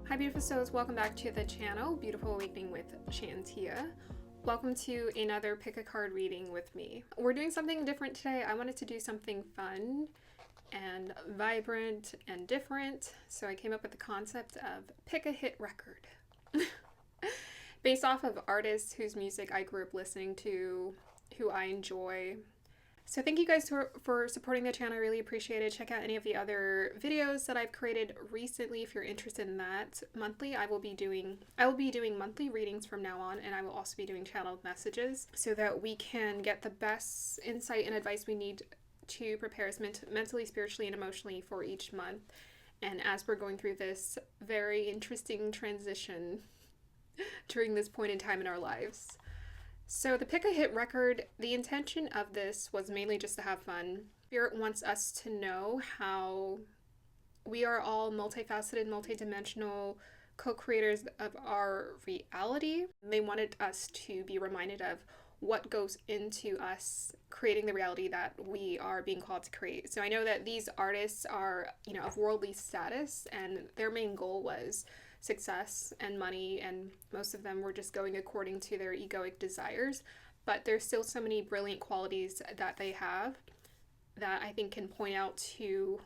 Hi beautiful souls, welcome back to the channel, Beautiful Awakening with Shantia. Welcome to another pick a card reading with me. We're doing something different today. I wanted to do something fun and vibrant and different, so I came up with the concept of pick a hit record. Based off of artists whose music I grew up listening to, who I enjoy. So thank you guys for supporting the channel. I really appreciate it. Check out any of the other videos that I've created recently if you're interested in that. Monthly, I will be doing monthly readings from now on, and I will also be doing channeled messages so that we can get the best insight and advice we need to prepare us mentally, spiritually, and emotionally for each month. And as we're going through this very interesting transition during this point in time in our lives. So the pick a hit record, the intention of this was mainly just to have fun. Spirit wants us to know how we are all multifaceted, multidimensional co-creators of our reality. They wanted us to be reminded of what goes into us creating the reality that we are being called to create. So I know that these artists are, of worldly status, and their main goal was success and money, and most of them were just going according to their egoic desires. But there's still so many brilliant qualities that they have that I think can point out to,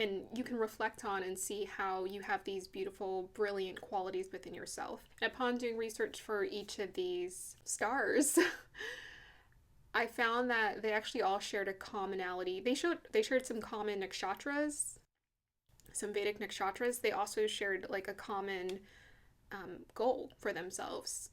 and you can reflect on and see how you have these beautiful, brilliant qualities within yourself. And upon doing research for each of these stars, I found that they actually all shared a commonality. They shared some common nakshatras, some Vedic nakshatras. They also shared like a common goal for themselves.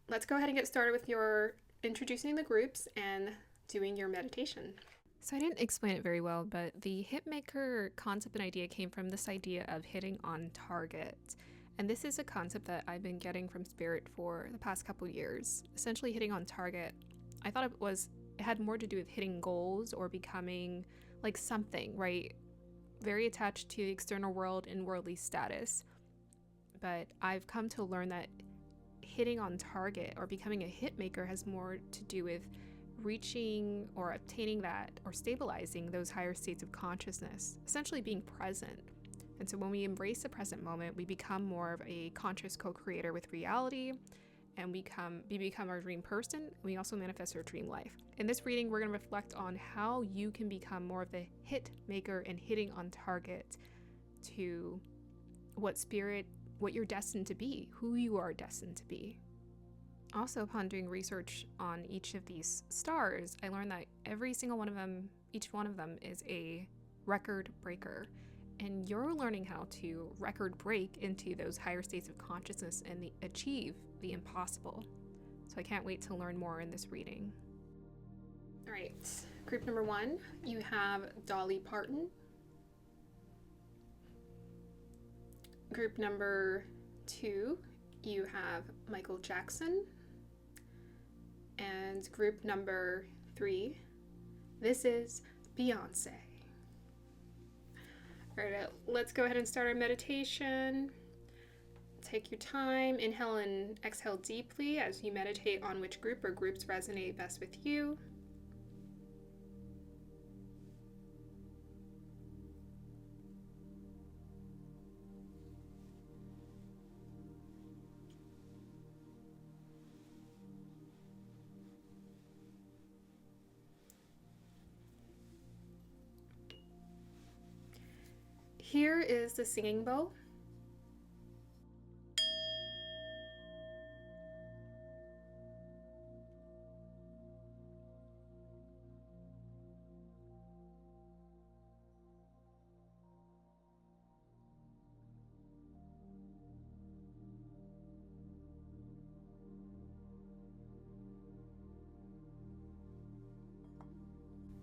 Let's go ahead and get started with your introducing the groups and doing your meditation. So I didn't explain it very well, but the hitmaker concept and idea came from this idea of hitting on target. And this is a concept that I've been getting from Spirit for the past couple years. Essentially hitting on target. I thought it had more to do with hitting goals or becoming like something, right? Very attached to the external world and worldly status. But I've come to learn that hitting on target or becoming a hit maker has more to do with reaching or obtaining that or stabilizing those higher states of consciousness, essentially being present. And so when we embrace the present moment, we become more of a conscious co-creator with reality, and we become our dream person. We also manifest our dream life. In this reading, we're going to reflect on how you can become more of the hit maker and hitting on target to what you're destined to be, who you are destined to be. Also, upon doing research on each of these stars, I learned that each one of them is a record breaker. And you're learning how to record break into those higher states of consciousness and achieve the impossible. So I can't wait to learn more in this reading. All right, group number 1, you have Dolly Parton. Group number 2, you have Michael Jackson. And group number 3, this is Beyoncé. All right, let's go ahead and start our meditation. Take your time, inhale and exhale deeply as you meditate on which group or groups resonate best with you. Here is the singing bowl.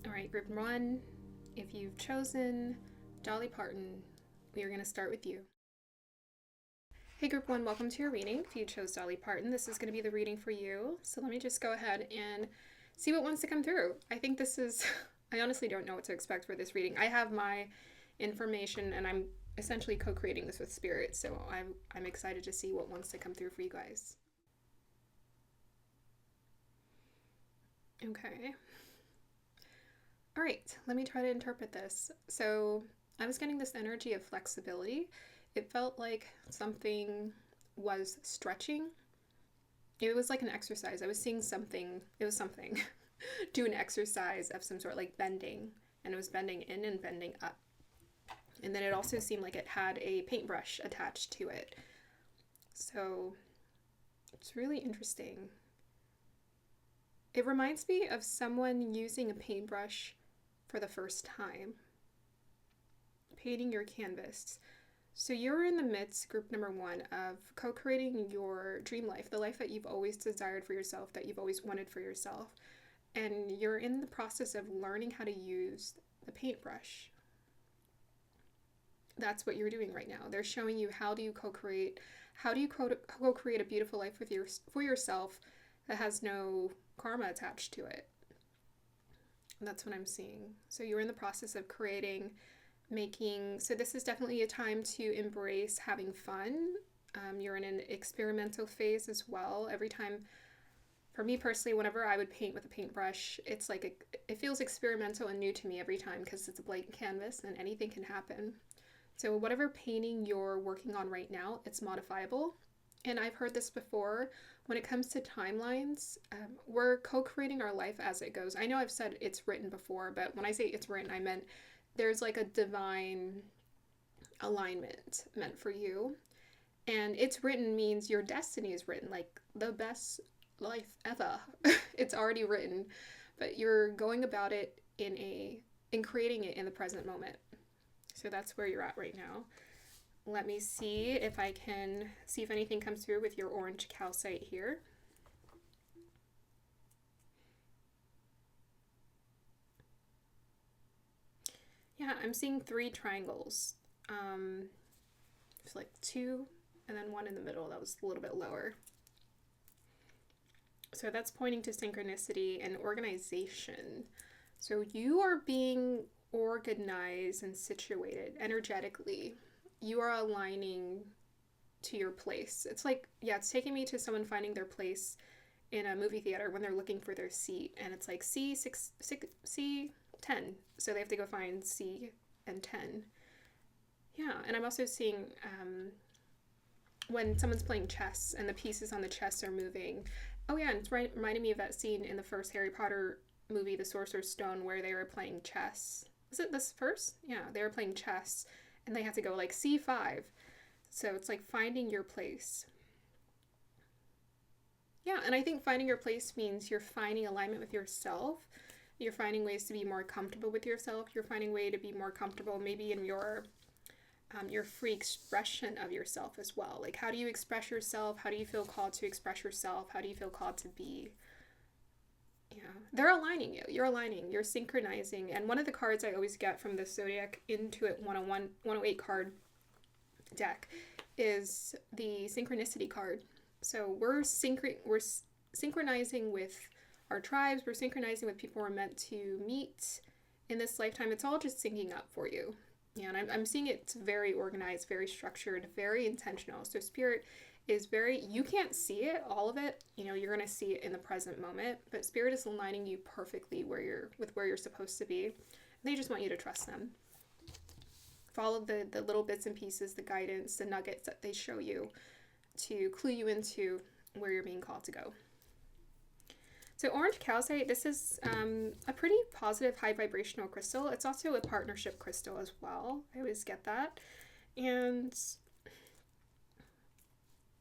All right, group 1, if you've chosen Dolly Parton, we are going to start with you. Hey group 1, welcome to your reading. If you chose Dolly Parton, this is going to be the reading for you. So let me just go ahead and see what wants to come through. I think I honestly don't know what to expect for this reading. I have my information and I'm essentially co-creating this with Spirit, so I'm excited to see what wants to come through for you guys. Okay. All right, let me try to interpret this. So I was getting this energy of flexibility. it felt like something was stretching. It was like an exercise. I was seeing something, it was something, do an exercise of some sort, like bending, and it was bending in and bending up. And then it also seemed like it had a paintbrush attached to it. So it's really interesting. It reminds me of someone using a paintbrush for the first time, painting your canvas. So you're in the midst, group number 1, of co-creating your dream life, the life that you've always desired for yourself, that you've always wanted for yourself. And you're in the process of learning how to use the paintbrush. That's what you're doing right now. They're showing you how do you co-create a beautiful life for yourself that has no karma attached to it. And that's what I'm seeing. So you're in the process of creating, making, so this is definitely a time to embrace having fun. You're in an experimental phase as well. Every time, for me personally, whenever I would paint with a paintbrush, it's like it feels experimental and new to me every time because it's a blank canvas and anything can happen. So whatever painting you're working on right now, it's modifiable. And I've heard this before, when it comes to timelines, we're co-creating our life as it goes. I know I've said it's written before, but when I say it's written, I meant there's like a divine alignment meant for you. And it's written means your destiny is written, like the best life ever. It's already written, but you're going about it in creating it in the present moment. So that's where you're at right now. Let me see if I can see if anything comes through with your orange calcite here. Yeah, I'm seeing 3 triangles. It's like 2 and then 1 in the middle that was a little bit lower. So that's pointing to synchronicity and organization. So you are being organized and situated energetically. You are aligning to your place. It's like, yeah, it's taking me to someone finding their place in a movie theater when they're looking for their seat, and it's like C10, so they have to go find C and 10. Yeah, and I'm also seeing when someone's playing chess and the pieces on the chess are moving. Oh yeah, and it's reminding me of that scene in the first Harry Potter movie, The Sorcerer's Stone, where they were playing chess. Was it this first? Yeah, they were playing chess and they had to go like C5. So it's like finding your place. Yeah, and I think finding your place means you're finding alignment with yourself. You're finding ways to be more comfortable with yourself. You're finding a way to be more comfortable maybe in your free expression of yourself as well. Like, how do you express yourself? How do you feel called to express yourself? How do you feel called to be? Yeah, they're aligning you. You're aligning. You're synchronizing. And one of the cards I always get from the Zodiac Intuit 108 card deck is the synchronicity card. So we're synchronizing with our tribes. We're synchronizing with people we're meant to meet in this lifetime. It's all just syncing up for you. Yeah, and I'm seeing it's very organized, very structured, very intentional. So Spirit is you can't see it, all of it. You know, you're going to see it in the present moment, but Spirit is aligning you perfectly where you're supposed to be. And they just want you to trust them. Follow the little bits and pieces, the guidance, the nuggets that they show you to clue you into where you're being called to go. So orange calcite, this is a pretty positive, high vibrational crystal. It's also a partnership crystal as well. I always get that. And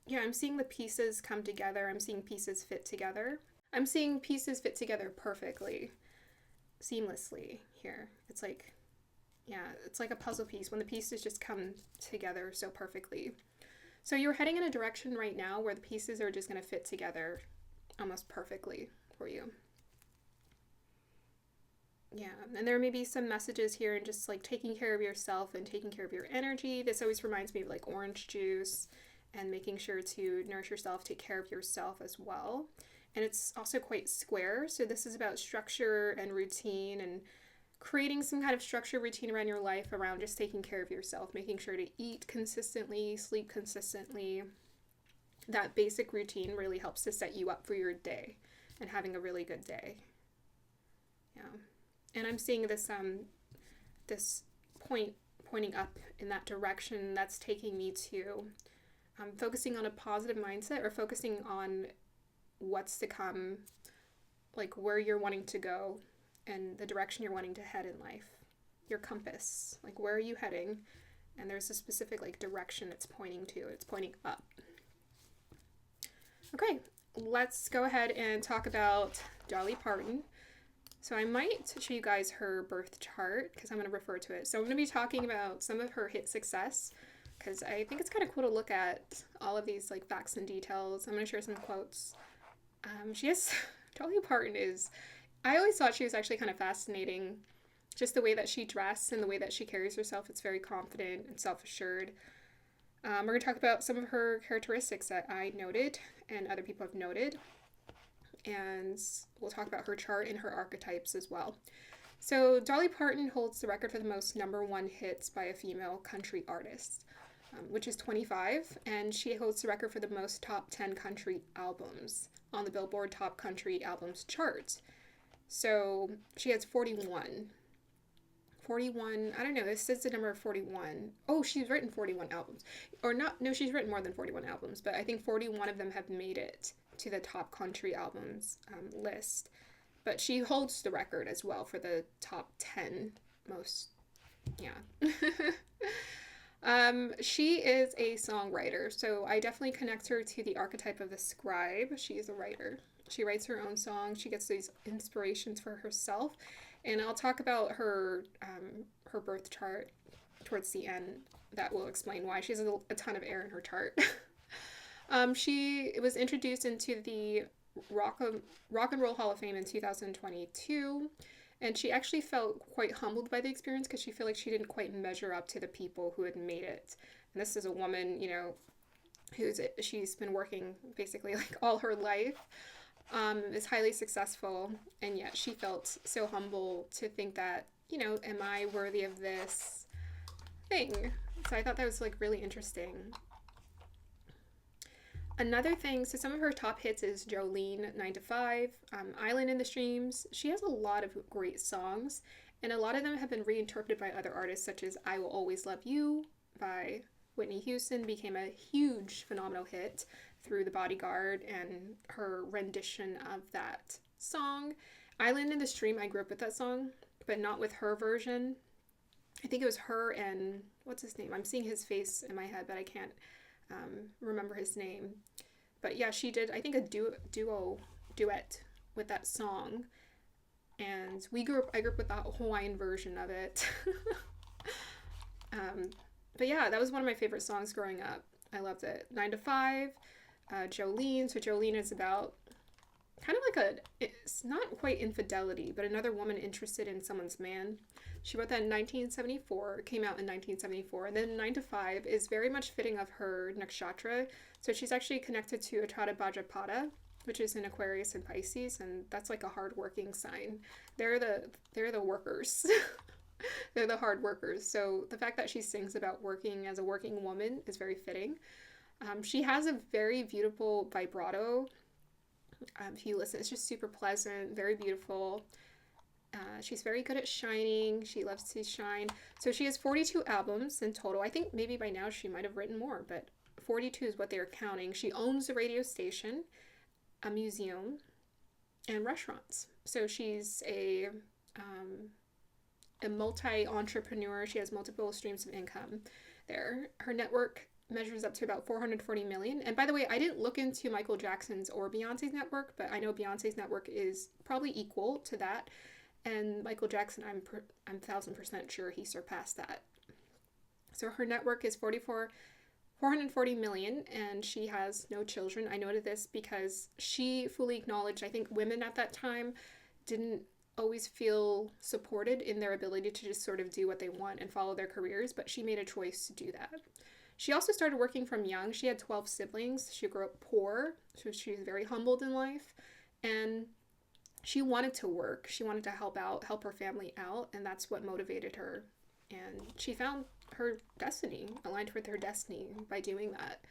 yeah, I'm seeing the pieces come together. I'm seeing pieces fit together. I'm seeing pieces fit together perfectly, seamlessly here. It's like, yeah, it's like a puzzle piece when the pieces just come together so perfectly. So you're heading in a direction right now where the pieces are just going to fit together almost perfectly for you. Yeah, and there may be some messages here and just like taking care of yourself and taking care of your energy. This always reminds me of like orange juice and making sure to nourish yourself, take care of yourself as well. And it's also quite square. So this is about structure and routine and creating some kind of structure routine around your life, around just taking care of yourself, making sure to eat consistently, sleep consistently. That basic routine really helps to set you up for your day and having a really good day. Yeah. And I'm seeing this this point pointing up in that direction. That's taking me to focusing on a positive mindset, or focusing on what's to come, like where you're wanting to go and the direction you're wanting to head in life. Your compass, like where are you heading? And there's a specific like direction it's pointing to. It's pointing up. Okay, let's go ahead and talk about Dolly Parton. So I might show you guys her birth chart because I'm going to refer to it. So I'm going to be talking about some of her hit success because I think it's kind of cool to look at all of these like facts and details. I'm going to share some quotes. Dolly Parton is, I always thought she was actually kind of fascinating. Just the way that she dressed and the way that she carries herself, it's very confident and self-assured. We're going to talk about some of her characteristics that I noted and other people have noted. And we'll talk about her chart and her archetypes as well. So Dolly Parton holds the record for the most #1 hits by a female country artist, which is 25. And she holds the record for the most top 10 country albums on the Billboard Top Country Albums chart. So she has 41. 41, I don't know, this says the number 41. Oh, she's written 41 albums. Or not, no, she's written more than 41 albums, but I think 41 of them have made it to the top country albums list. But she holds the record as well for the top 10 most, yeah. She is a songwriter, so I definitely connect her to the archetype of the scribe. She is a writer. She writes her own songs. She gets these inspirations for herself. And I'll talk about her her birth chart towards the end. That will explain why. She has a ton of air in her chart. She was introduced into the Rock and Roll Hall of Fame in 2022. And she actually felt quite humbled by the experience because she felt like she didn't quite measure up to the people who had made it. And this is a woman, you know, she's been working basically like all her life. Is highly successful, and yet she felt so humble to think that, you know, am I worthy of this thing? So I thought that was like really interesting. Another thing, so some of her top hits is Jolene, 9 to 5, Island in the Streams. She has a lot of great songs, and a lot of them have been reinterpreted by other artists, such as I Will Always Love You by Whitney Houston became a huge phenomenal hit through The Bodyguard and her rendition of that song. Island in the Stream, I grew up with that song, but not with her version. I think it was her and, what's his name? I'm seeing his face in my head, but I can't remember his name. But yeah, she did, I think, a duet with that song. And I grew up with that Hawaiian version of it. But yeah, that was one of my favorite songs growing up. I loved it. 9 to 5, Jolene. So Jolene is about kind of like it's not quite infidelity, but another woman interested in someone's man. She wrote that in 1974, came out in 1974. And then 9 to 5 is very much fitting of her nakshatra. So she's actually connected to Uttara Bhadrapada, which is in Aquarius and Pisces, and that's like a hard-working sign. They're the workers. They're the hard workers. So the fact that she sings about working as a working woman is very fitting. She has a very beautiful vibrato. If you listen, it's just super pleasant, very beautiful. She's very good at shining. She loves to shine. So she has 42 albums in total. I think maybe by now she might have written more, but 42 is what they're counting. She owns a radio station, a museum, and restaurants. So she's a multi-entrepreneur. She has multiple streams of income there. Her network measures up to about 440 million. And by the way, I didn't look into Michael Jackson's or Beyonce's network, but I know Beyonce's network is probably equal to that. And Michael Jackson, I'm 1000% sure he surpassed that. So her network is 440 million, and she has no children. I noted this because she fully acknowledged, I think women at that time didn't always feel supported in their ability to just sort of do what they want and follow their careers, but she made a choice to do that. She also started working from young. She had 12 siblings. She grew up poor, so she was very humbled in life, and she wanted to work. She wanted to help her family out, and that's what motivated her. And she found her destiny, aligned with her destiny by doing that.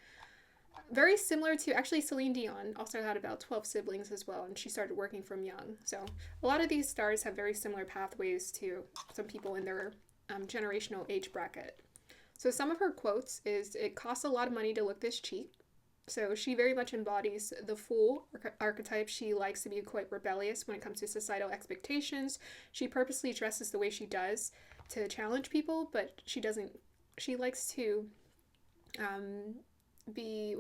Very similar to, actually, Celine Dion also had about 12 siblings as well, and she started working from young. So a lot of these stars have very similar pathways to some people in their generational age bracket. So some of her quotes is, "It costs a lot of money to look this cheap." So she very much embodies the fool archetype. She likes to be quite rebellious when it comes to societal expectations. She purposely dresses the way she does to challenge people, but she likes to be,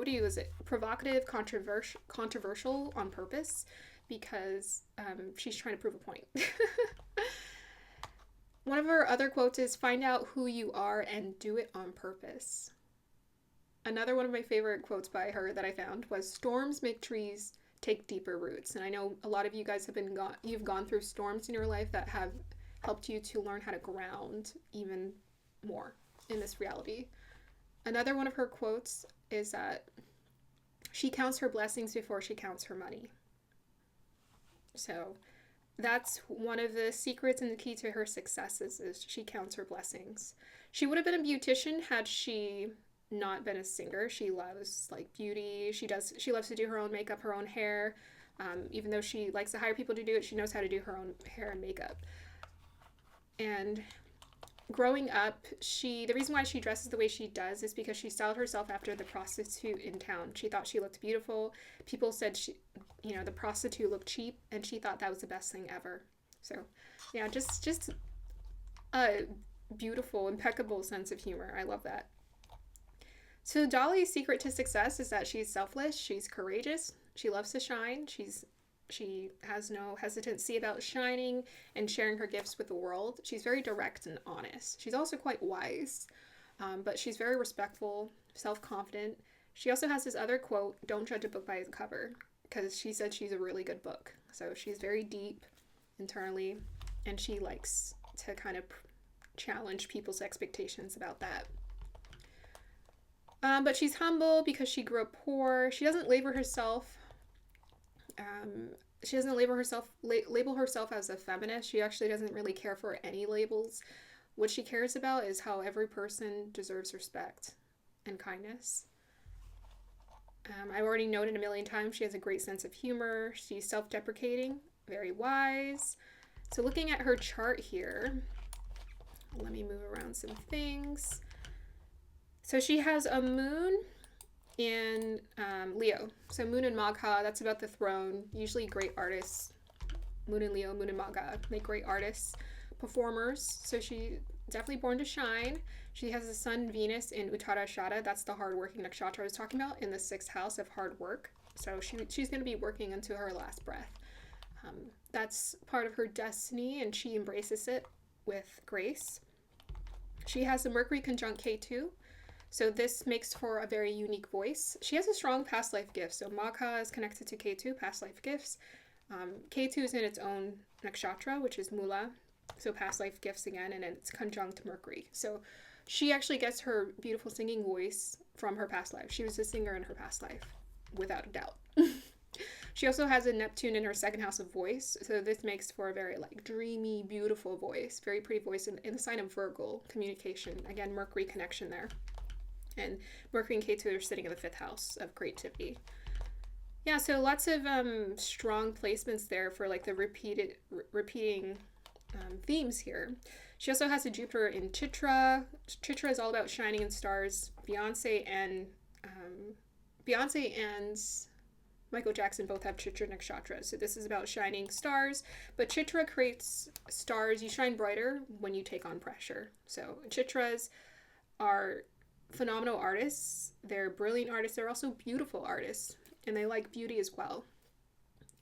provocative, controversial on purpose, because she's trying to prove a point. One of her other quotes is, "Find out who you are and do it on purpose." Another one of my favorite quotes by her that I found was, "Storms make trees take deeper roots." And I know a lot of you guys you've gone through storms in your life that have helped you to learn how to ground even more in this reality. Another one of her quotes is that she counts her blessings before she counts her money. So that's one of the secrets and the key to her successes, is she counts her blessings. She would have been a beautician had she not been a singer. She loves beauty. She loves to do her own makeup, her own hair. Even though she likes to hire people to do it, she knows how to do her own hair and makeup. And growing up, the reason why she dresses the way she does is because she styled herself after the prostitute in town. She thought she looked beautiful. People said the prostitute looked cheap, and she thought that was the best thing ever. So yeah, just a beautiful, impeccable sense of humor. I love that. So Dolly's secret to success is that she's selfless, she's courageous, she loves to shine, she has no hesitancy about shining and sharing her gifts with the world. She's very direct and honest. She's also quite wise, but she's very respectful, self-confident. She also has this other quote, "Don't judge a book by its cover," because she said she's a really good book. So she's very deep internally, and she likes to kind of challenge people's expectations about that. But she's humble because she grew up poor. She doesn't label herself label herself as a feminist. She actually doesn't really care for any labels. What she cares about is how every person deserves respect and kindness. I've already noted a million times she has a great sense of humor. She's self-deprecating, very wise. So looking at her chart here, let me move around some things. So she has a moon in Leo. So moon in Magha, that's about the throne. Usually great artists. Moon in Leo, moon in Magha make great artists, performers. So she definitely born to shine. She has the sun, Venus in Uttarashada. That's the hardworking nakshatra I was talking about, in the 6th house of hard work. So she's going to be working until her last breath. That's part of her destiny, and she embraces it with grace. She has a Mercury conjunct K2. So this makes for a very unique voice. She has a strong past life gift. So Magha is connected to K2, past life gifts. K2 is in its own nakshatra, which is Mula. So past life gifts again, and it's conjunct Mercury. So she actually gets her beautiful singing voice from her past life. She was a singer in her past life, without a doubt. She also has a Neptune in her 2nd house of voice. So this makes for a very dreamy, beautiful voice. Very pretty voice in the sign of Virgo, communication. Again, Mercury connection there. And Mercury and K2 are sitting in the 5th house of creativity. Yeah, so lots of strong placements there for the repeating themes here. She also has a Jupiter in Chitra. Chitra is all about shining in stars. Beyonce and Michael Jackson both have Chitra nakshatra. So this is about shining stars. But Chitra creates stars. You shine brighter when you take on pressure. So Chitras are phenomenal artists. They're brilliant artists. They're also beautiful artists, and they like beauty as well,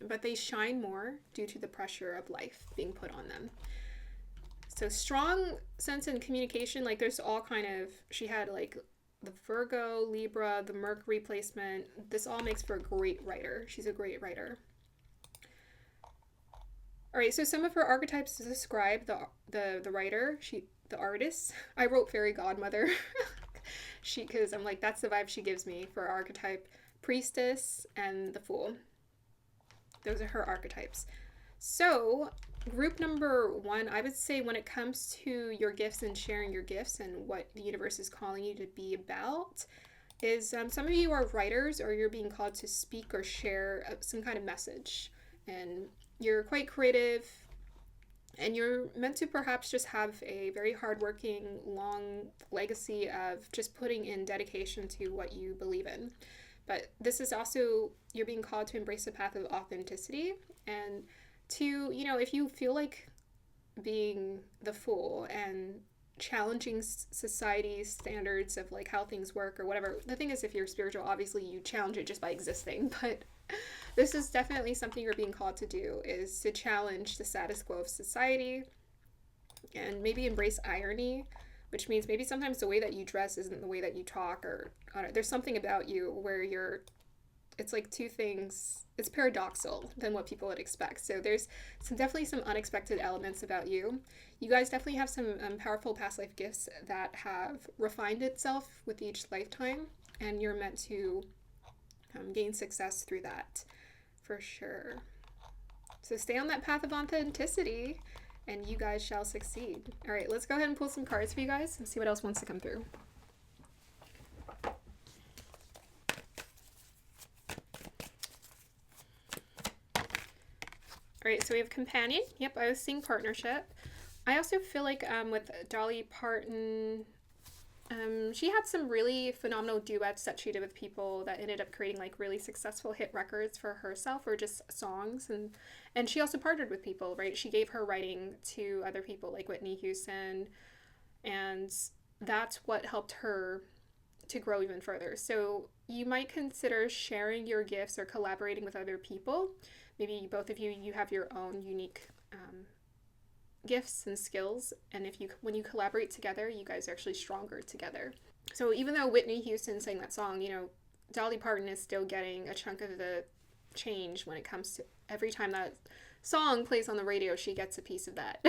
but they shine more due to the pressure of life being put on them. So strong sense in communication. There's all kind of, she had the Virgo, Libra, the Mercury placement. This all makes for a great writer. She's a great writer. All right, so some of her archetypes describe the writer, the artist. I wrote fairy godmother. Because I'm that's the vibe she gives me for archetype. Priestess and the Fool. Those are her archetypes. So group number 1, I would say, when it comes to your gifts and sharing your gifts and what the universe is calling you to be about, is some of you are writers, or you're being called to speak or share some kind of message. And you're quite creative, And you're meant to perhaps just have a very hardworking, long legacy of just putting in dedication to what you believe in. But this is also, you're being called to embrace the path of authenticity and to, if you feel like being the fool and challenging society's standards of like how things work or whatever. The thing is, if you're spiritual, obviously you challenge it just by existing, but this is definitely something you're being called to do, is to challenge the status quo of society and maybe embrace irony, which means maybe sometimes the way that you dress isn't the way that you talk, or there's something about you where it's like two things, it's paradoxical than what people would expect. So there's definitely some unexpected elements about you. You guys definitely have some powerful past life gifts that have refined itself with each lifetime, and you're meant to gain success through that for sure. So stay on that path of authenticity and you guys shall succeed. All right, let's go ahead and pull some cards for you guys and see what else wants to come through. All right, so we have companion. Yep, I was seeing partnership. I also feel like with Dolly Parton, she had some really phenomenal duets that she did with people that ended up creating like really successful hit records for herself, or just songs. And she also partnered with people, right? She gave her writing to other people like Whitney Houston, and that's what helped her to grow even further. So you might consider sharing your gifts or collaborating with other people. Maybe both of you have your own unique gifts and skills, and when you collaborate together, you guys are actually stronger together. So even though Whitney Houston sang that song, Dolly Parton is still getting a chunk of the change when it comes to every time that song plays on the radio, she gets a piece of that.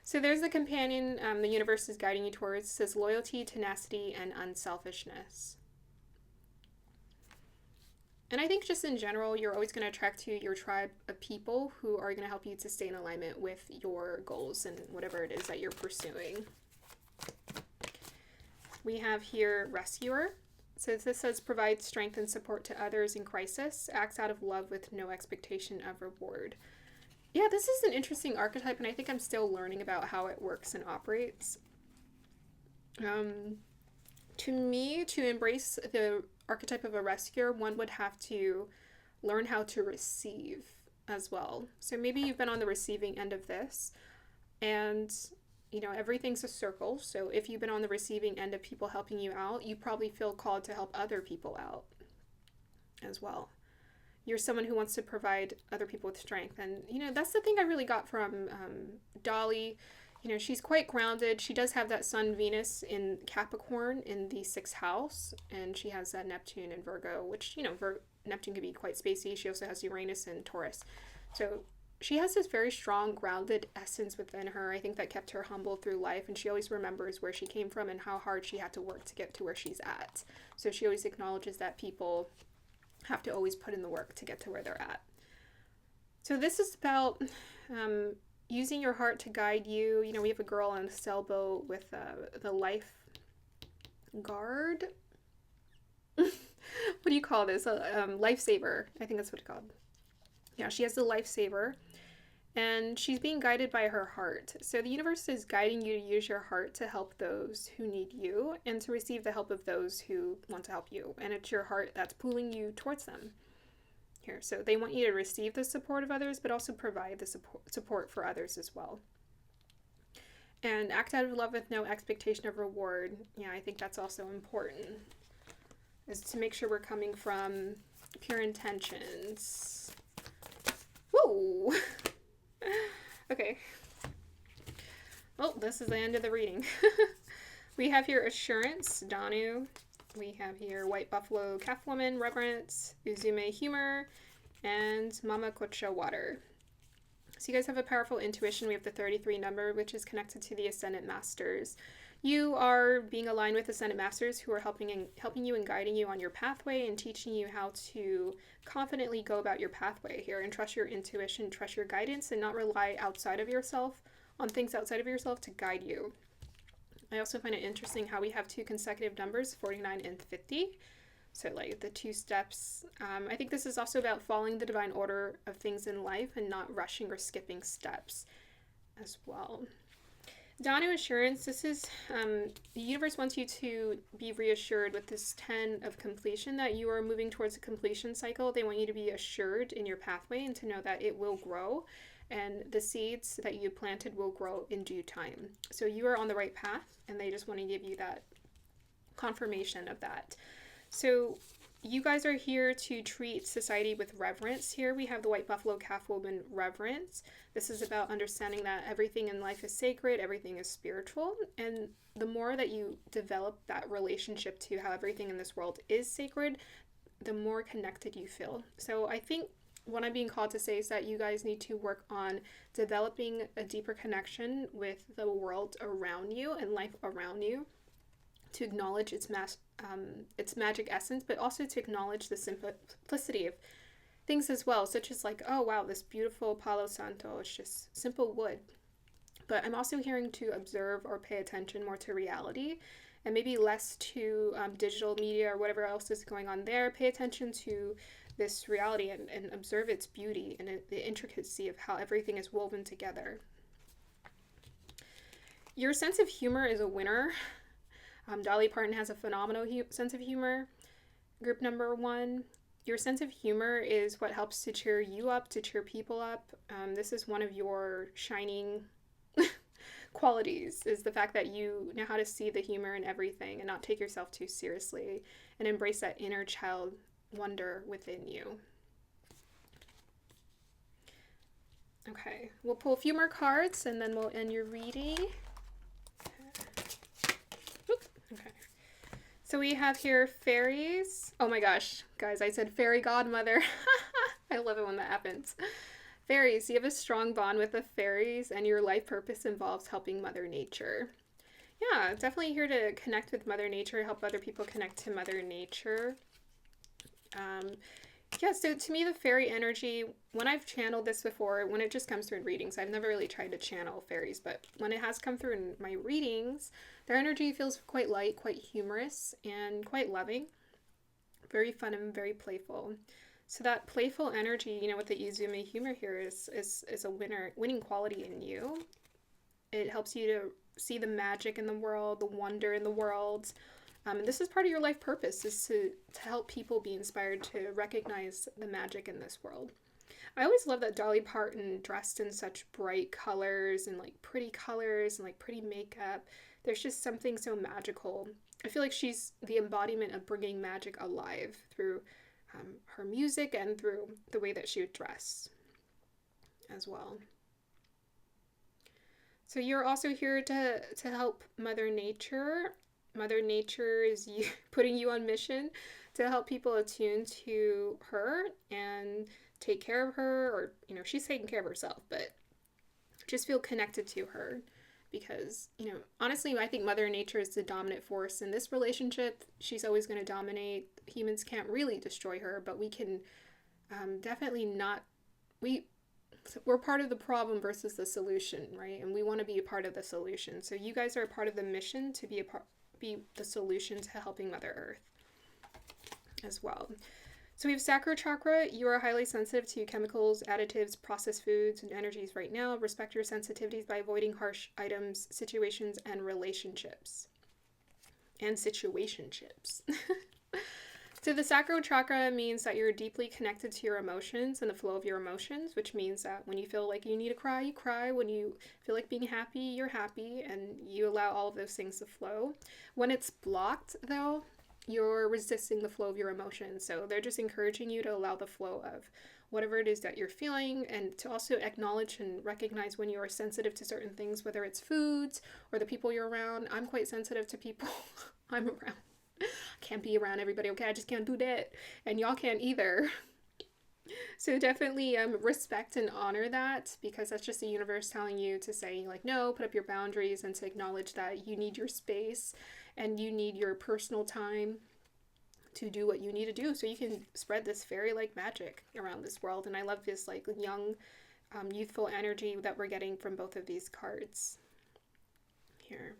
So there's the companion the universe is guiding you towards. It says loyalty, tenacity, and unselfishness. And I think just in general, you're always going to attract to your tribe of people who are going to help you to stay in alignment with your goals and whatever it is that you're pursuing. We have here rescuer. So this says provide strength and support to others in crisis, acts out of love with no expectation of reward. Yeah, this is an interesting archetype, and I think I'm still learning about how it works and operates. To me, to embrace the archetype of a rescuer, one would have to learn how to receive as well. So maybe you've been on the receiving end of this, and everything's a circle. So if you've been on the receiving end of people helping you out, you probably feel called to help other people out as well. You're someone who wants to provide other people with strength. And, that's the thing I really got from Dolly. She's quite grounded. She does have that Sun Venus in Capricorn in the 6th house, and she has that Neptune in Virgo, which, Neptune can be quite spacey. She also has Uranus in Taurus. So she has this very strong, grounded essence within her. I think that kept her humble through life, and she always remembers where she came from and how hard she had to work to get to where she's at. So she always acknowledges that people have to always put in the work to get to where they're at. So this is about using your heart to guide you. We have a girl on a sailboat with the life guard. What do you call this? Lifesaver. I think that's what it's called. Yeah, she has the lifesaver, and she's being guided by her heart. So the universe is guiding you to use your heart to help those who need you and to receive the help of those who want to help you. And it's your heart that's pulling you towards them here. So they want you to receive the support of others, but also provide the support for others as well. And act out of love with no expectation of reward. Yeah, I think that's also important, is to make sure we're coming from pure intentions. Whoa! Okay. Well, this is the end of the reading. We have here Assurance, Danu. We have here White Buffalo, Calf Woman, Reverence, Uzume, Humor, and Mama Kocha, Water. So you guys have a powerful intuition. We have the 33 number, which is connected to the Ascendant Masters. You are being aligned with Ascendant Masters who are helping you and guiding you on your pathway and teaching you how to confidently go about your pathway here and trust your intuition, trust your guidance, and not rely outside of yourself on things outside of yourself to guide you. I also find it interesting how we have two consecutive numbers, 49 and 50. So like the 2 steps. I think this is also about following the divine order of things in life and not rushing or skipping steps as well. Danu assurance, this is the universe wants you to be reassured with this 10 of completion that you are moving towards a completion cycle. They want you to be assured in your pathway and to know that it will grow, and the seeds that you planted will grow in due time. So you are on the right path, and they just want to give you that confirmation of that. So you guys are here to treat society with reverence. Here we have the white buffalo calf woman reverence. This is about understanding that everything in life is sacred, everything is spiritual, and the more that you develop that relationship to how everything in this world is sacred, the more connected you feel. So I think what I'm being called to say is that you guys need to work on developing a deeper connection with the world around you and life around you, to acknowledge its magic essence, but also to acknowledge the simplicity of things as well, such as like, oh wow, this beautiful Palo Santo is just simple wood. But I'm also hearing to observe or pay attention more to reality, and maybe less to digital media or whatever else is going on there. Pay attention to this reality and observe its beauty and the intricacy of how everything is woven together. Your sense of humor is a winner. Dolly Parton has a phenomenal sense of humor. Group number 1. Your sense of humor is what helps to cheer you up, to cheer people up. This is one of your shining qualities, is the fact that you know how to see the humor in everything and not take yourself too seriously, and embrace that inner child wonder within you. Okay, we'll pull a few more cards and then we'll end your reading. Okay. So we have here fairies. Oh my gosh, guys, I said fairy godmother. I love it when that happens. Fairies, you have a strong bond with the fairies, and your life purpose involves helping Mother Nature. Yeah, definitely here to connect with Mother Nature, help other people connect to Mother Nature. Yeah, so to me, the fairy energy, when I've channeled this before, when it just comes through in readings, I've never really tried to channel fairies, but when it has come through in my readings, their energy feels quite light, quite humorous, and quite loving. Very fun and very playful. So that playful energy, you know, with the Izumi humor here is a winning quality in you. It helps you to see the magic in the world, the wonder in the world. And this is part of your life purpose, is to help people be inspired to recognize the magic in this world. I always love that Dolly Parton dressed in such bright colors and like pretty colors and like pretty makeup. There's just something so magical. I feel like she's the embodiment of bringing magic alive through her music and through the way that she would dress as well. So you're also here to help Mother Nature. Mother Nature is putting you on mission to help people attune to her and take care of her, or, you know, she's taking care of herself, but just feel connected to her, because, you know, honestly, I think Mother Nature is the dominant force in this relationship. She's always going to dominate. Humans can't really destroy her, but we can definitely not. We're part of the problem versus the solution, right? And we want to be a part of the solution. So you guys are a part of the mission to be the solution to helping Mother Earth as well. So we have Sacral Chakra. You are highly sensitive to chemicals, additives, processed foods, and energies right now. Respect your sensitivities by avoiding harsh items, situations, and relationships. And situationships. So the Sacral Chakra means that you're deeply connected to your emotions and the flow of your emotions, which means that when you feel like you need to cry, you cry. When you feel like being happy, you're happy, and you allow all of those things to flow. When it's blocked, though, you're resisting the flow of your emotions. So they're just encouraging you to allow the flow of whatever it is that you're feeling, and to also acknowledge and recognize when you are sensitive to certain things, whether it's foods or the people you're around. I'm quite sensitive to people I'm around. I can't be around everybody, okay? I just can't do that. And y'all can't either. So definitely respect and honor that, because that's just the universe telling you to say, like, no, put up your boundaries, and to acknowledge that you need your space and you need your personal time to do what you need to do so you can spread this fairy-like magic around this world. And I love this like young, youthful energy that we're getting from both of these cards here.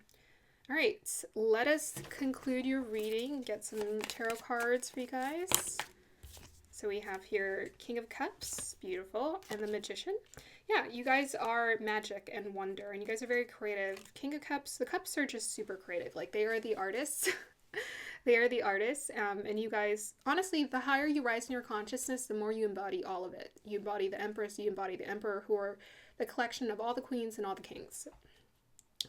All right, let us conclude your reading. Get some tarot cards for you guys. So we have here King of Cups, beautiful, and the Magician. Yeah, you guys are magic and wonder, and you guys are very creative. King of Cups, the cups are just super creative. Like, they are the artists. They are the artists, and you guys, honestly, the higher you rise in your consciousness, the more you embody all of it. You embody the Empress, you embody the Emperor, who are the collection of all the queens and all the kings.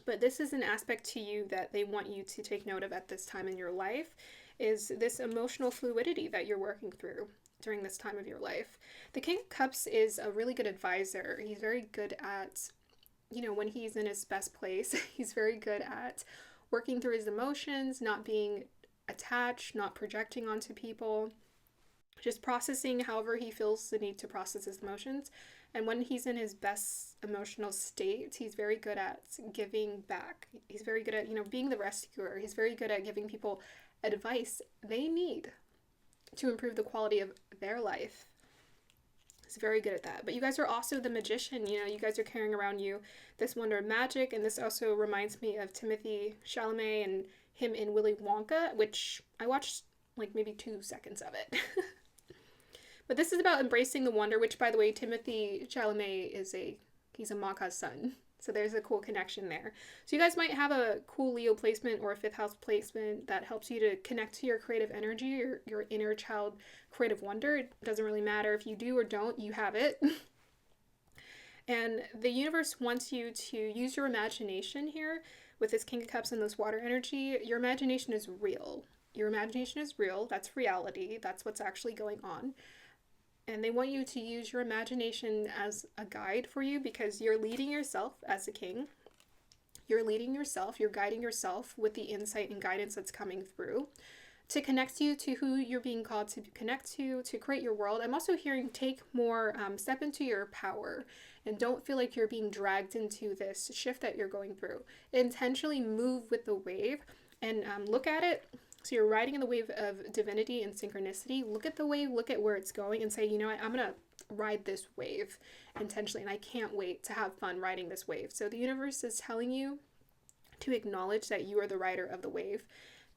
But this is an aspect to you that they want you to take note of at this time in your life, is this emotional fluidity that you're working through during this time of your life. The King of Cups is a really good advisor. He's very good at, when he's in his best place, he's very good at working through his emotions, not being attached, not projecting onto people, just processing however he feels the need to process his emotions. And when he's in his best emotional state, he's very good at giving back. He's very good at, being the rescuer. He's very good at giving people advice they need to improve the quality of their life. He's very good at that. But you guys are also the Magician. You guys are carrying around you this wonder of magic. And this also reminds me of Timothée Chalamet and him in Willy Wonka, which I watched like maybe 2 seconds of it. But this is about embracing the wonder, which, by the way, Timothée Chalamet he's a Maka's son. So there's a cool connection there. So you guys might have a cool Leo placement or a 5th house placement that helps you to connect to your creative energy, your inner child creative wonder. It doesn't really matter if you do or don't, you have it. And the universe wants you to use your imagination here with this King of Cups and this water energy. Your imagination is real. Your imagination is real. That's reality. That's what's actually going on. And they want you to use your imagination as a guide for you, because you're leading yourself as a king. You're leading yourself, you're guiding yourself with the insight and guidance that's coming through to connect you to who you're being called to connect to create your world. I'm also hearing take more, step into your power and don't feel like you're being dragged into this shift that you're going through. Intentionally move with the wave and look at it. So you're riding in the wave of divinity and synchronicity. Look at the wave, look at where it's going, and say, you know what, I'm going to ride this wave intentionally, and I can't wait to have fun riding this wave. So the universe is telling you to acknowledge that you are the rider of the wave,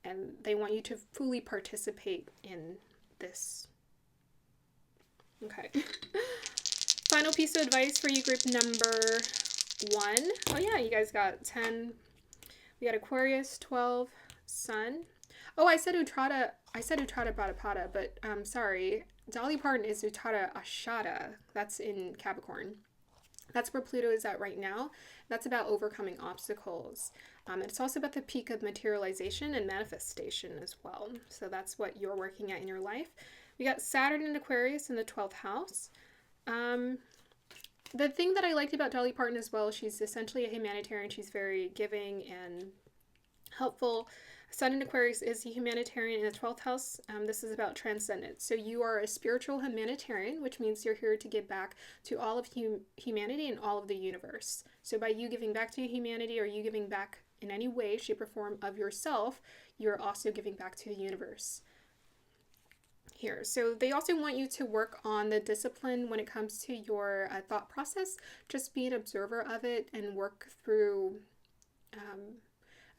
and they want you to fully participate in this. Okay. Final piece of advice for you, group number 1. Oh yeah, you guys got 10. We got Aquarius, 12, Sun. Oh, I said Utrata Bhadapada, but sorry. Dolly Parton is Utrata Ashada. That's in Capricorn. That's where Pluto is at right now. That's about overcoming obstacles. It's also about the peak of materialization and manifestation as well. So that's what you're working at in your life. We got Saturn in Aquarius in the 12th house. The thing that I liked about Dolly Parton as well, she's essentially a humanitarian. She's very giving and helpful. Sun in Aquarius is the humanitarian in the 12th house. This is about transcendence. So you are a spiritual humanitarian, which means you're here to give back to all of humanity and all of the universe. So by you giving back to humanity, or you giving back in any way, shape, or form of yourself, you're also giving back to the universe here. So they also want you to work on the discipline when it comes to your thought process. Just be an observer of it and work through...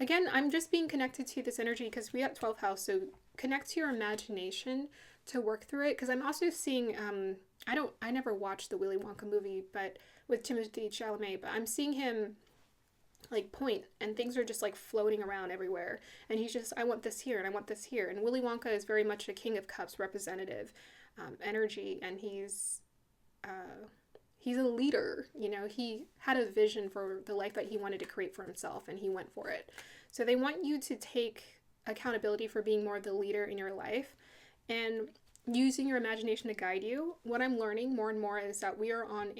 Again, I'm just being connected to this energy because we have 12th house, so connect to your imagination to work through it. Because I'm also seeing, I never watched the Willy Wonka movie, but with Timothée Chalamet, but I'm seeing him like point, and things are just like floating around everywhere. And he's just, I want this here, and I want this here. And Willy Wonka is very much a King of Cups representative energy, and he's a leader. He had a vision for the life that he wanted to create for himself, and he went for it. So they want you to take accountability for being more of the leader in your life and using your imagination to guide you. What I'm learning more and more is that we are on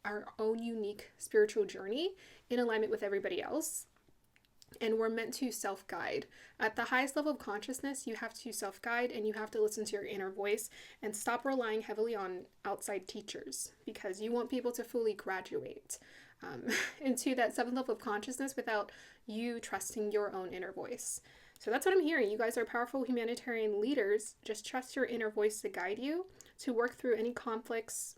our own unique spiritual journey in alignment with everybody else. And we're meant to self-guide. At the highest level of consciousness, you have to self-guide, and you have to listen to your inner voice and stop relying heavily on outside teachers, because you won't be able to fully graduate into that 7th level of consciousness without you trusting your own inner voice. So that's what I'm hearing. You guys are powerful humanitarian leaders. Just trust your inner voice to guide you, to work through any conflicts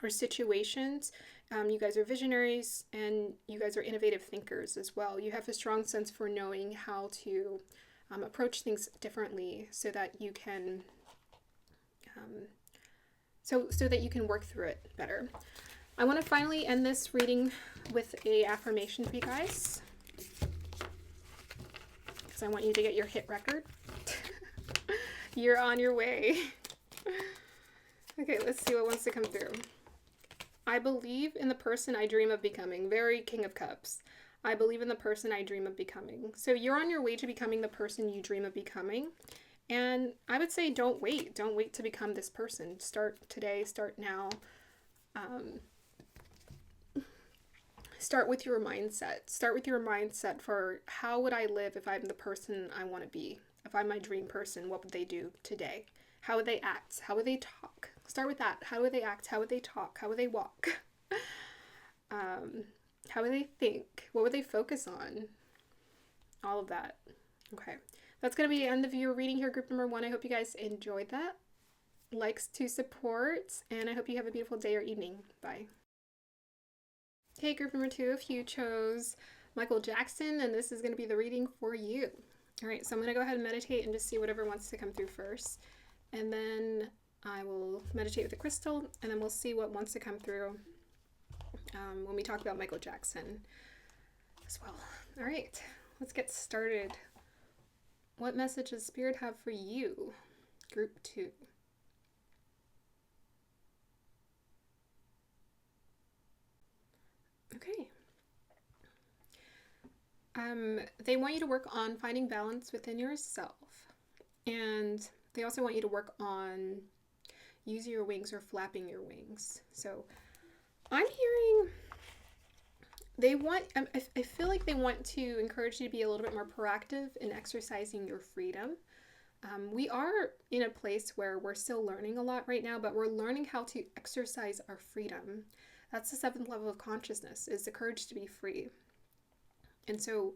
or situations You guys are visionaries, and you guys are innovative thinkers as well. You have a strong sense for knowing how to approach things differently so that you can so that you can work through it better. I want to finally end this reading with a affirmation for you guys, because I want you to get your hit record. You're on your way. Okay, let's see what wants to come through. I believe in the person I dream of becoming. Very King of Cups. I believe in the person I dream of becoming. So you're on your way to becoming the person you dream of becoming. And I would say don't wait. Don't wait to become this person. Start today. Start now. Start with your mindset. Start with your mindset for how would I live if I'm the person I want to be? If I'm my dream person, what would they do today? How would they act? How would they talk? Start with that. How would they act? How would they talk? How would they walk? How would they think? What would they focus on? All of that. Okay. That's going to be the end of your reading here, group number 1. I hope you guys enjoyed that. Likes to support, and I hope you have a beautiful day or evening. Bye. Okay, group number 2, if you chose Michael Jackson, and this is going to be the reading for you. All right, so I'm going to go ahead and meditate and just see whatever wants to come through first. And then I will meditate with the crystal, and then we'll see what wants to come through when we talk about Michael Jackson as well. All right, let's get started. What message does Spirit have for you, group 2? Okay. They want you to work on finding balance within yourself. And they also want you to work on using your wings or flapping your wings. So I'm hearing I feel like they want to encourage you to be a little bit more proactive in exercising your freedom. We are in a place where we're still learning a lot right now, but we're learning how to exercise our freedom. That's the 7th level of consciousness, is the courage to be free. And so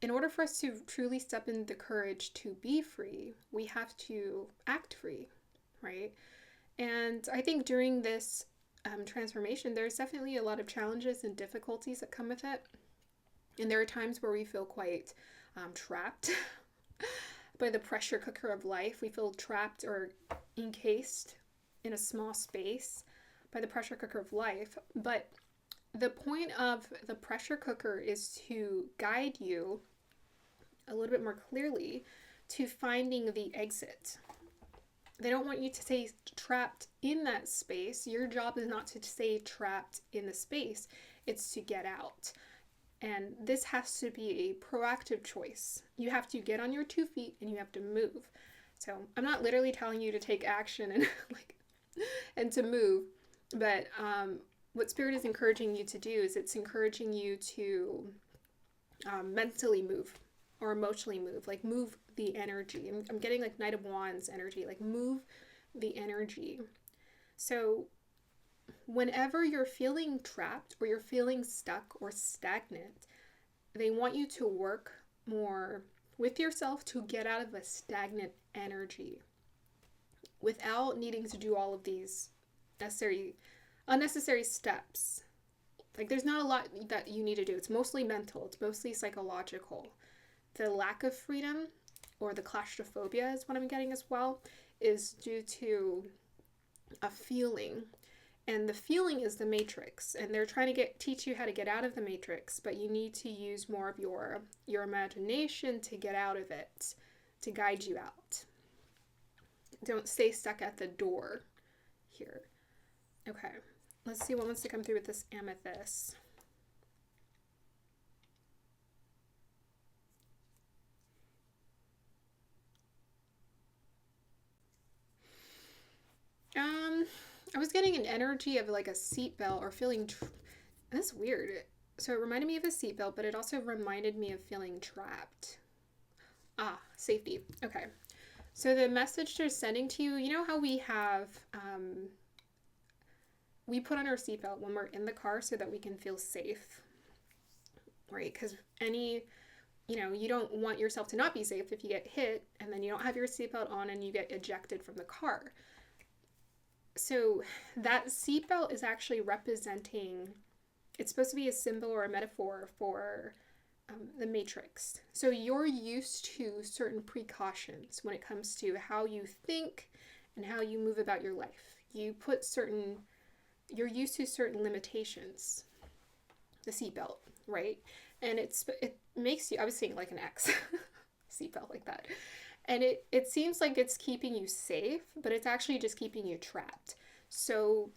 in order for us to truly step in the courage to be free, we have to act free, right? And I think during this transformation, there's definitely a lot of challenges and difficulties that come with it. And there are times where we feel quite trapped by the pressure cooker of life. We feel trapped or encased in a small space by the pressure cooker of life. But the point of the pressure cooker is to guide you a little bit more clearly to finding the exit. They don't want you to stay trapped in that space. Your job is not to stay trapped in the space. It's to get out. And this has to be a proactive choice. You have to get on your 2 feet and you have to move. So I'm not literally telling you to take action and and to move, but what Spirit is encouraging you to do is it's encouraging you to mentally move or emotionally move, like move the energy. I'm getting like Knight of Wands energy, like move the energy. So whenever you're feeling trapped or you're feeling stuck or stagnant, they want you to work more with yourself to get out of a stagnant energy without needing to do all of these unnecessary steps. Like there's not a lot that you need to do. It's mostly mental. It's mostly psychological. The lack of freedom or the claustrophobia is what I'm getting as well is due to a feeling. And the feeling is the matrix. And they're trying to teach you how to get out of the matrix, but you need to use more of your imagination to get out of it, to guide you out. Don't stay stuck at the door here. Okay, let's see what wants to come through with this amethyst. I was getting an energy of like a seatbelt or feeling, that's weird. So it reminded me of a seatbelt, but it also reminded me of feeling trapped. Ah, safety. Okay. So the message they're sending to you, you know how we have, we put on our seatbelt when we're in the car so that we can feel safe, right? Because you don't want yourself to not be safe if you get hit and then you don't have your seatbelt on and you get ejected from the car. So that seatbelt is actually representing, it's supposed to be a symbol or a metaphor for the matrix. So you're used to certain precautions when it comes to how you think and how you move about your life. You're used to certain limitations, the seatbelt, right? And it makes you, I was saying like an X, seatbelt like that. And it seems like it's keeping you safe, but it's actually just keeping you trapped. So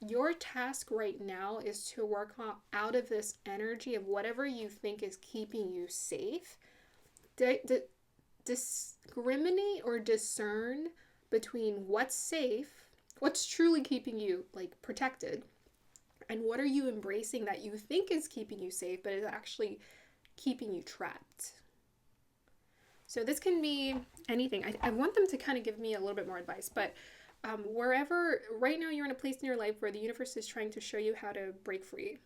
your task right now is to work on, out of this energy of whatever you think is keeping you safe. Discriminate or discern between what's safe, what's truly keeping you like protected, and what are you embracing that you think is keeping you safe, but is actually keeping you trapped. So this can be anything. I want them to kind of give me a little bit more advice, but wherever, right now you're in a place in your life where the universe is trying to show you how to break free.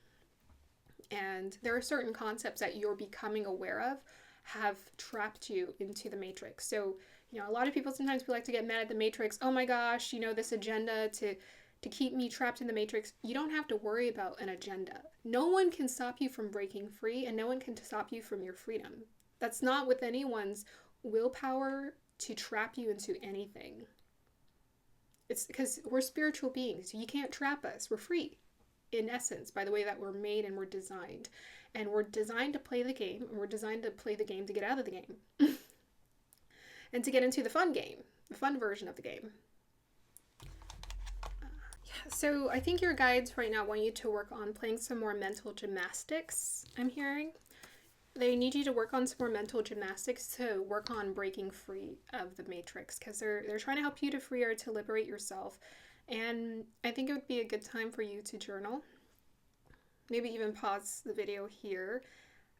And there are certain concepts that you're becoming aware of have trapped you into the matrix. So, a lot of people sometimes we like to get mad at the matrix. Oh my gosh, this agenda to keep me trapped in the matrix. You don't have to worry about an agenda. No one can stop you from breaking free, and no one can stop you from your freedom. That's not with anyone's willpower to trap you into anything. It's because we're spiritual beings. You can't trap us. We're free, in essence, by the way that we're made and we're designed. And we're designed to play the game, and we're designed to play the game to get out of the game. And to get into the fun game, the fun version of the game. So I think your guides right now want you to work on playing some more mental gymnastics, I'm hearing. They need you to work on some more mental gymnastics to work on breaking free of the matrix, because they're trying to help you to free or to liberate yourself. And I think it would be a good time for you to journal. Maybe even pause the video here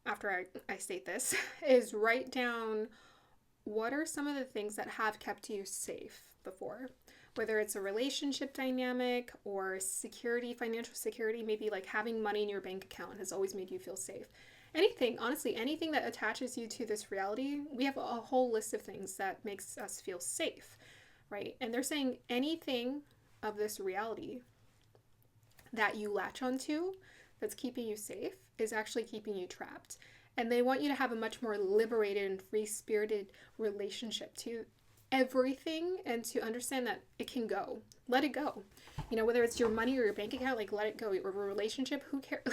after I state this, is write down what are some of the things that have kept you safe before. Whether it's a relationship dynamic or security, financial security, maybe like having money in your bank account has always made you feel safe. Anything, honestly, anything that attaches you to this reality, we have a whole list of things that makes us feel safe, right? And they're saying anything of this reality that you latch onto that's keeping you safe is actually keeping you trapped. And they want you to have a much more liberated and free-spirited relationship to everything, and to understand that it can go. Let it go. Whether it's your money or your bank account, like let it go. Or a relationship, who cares?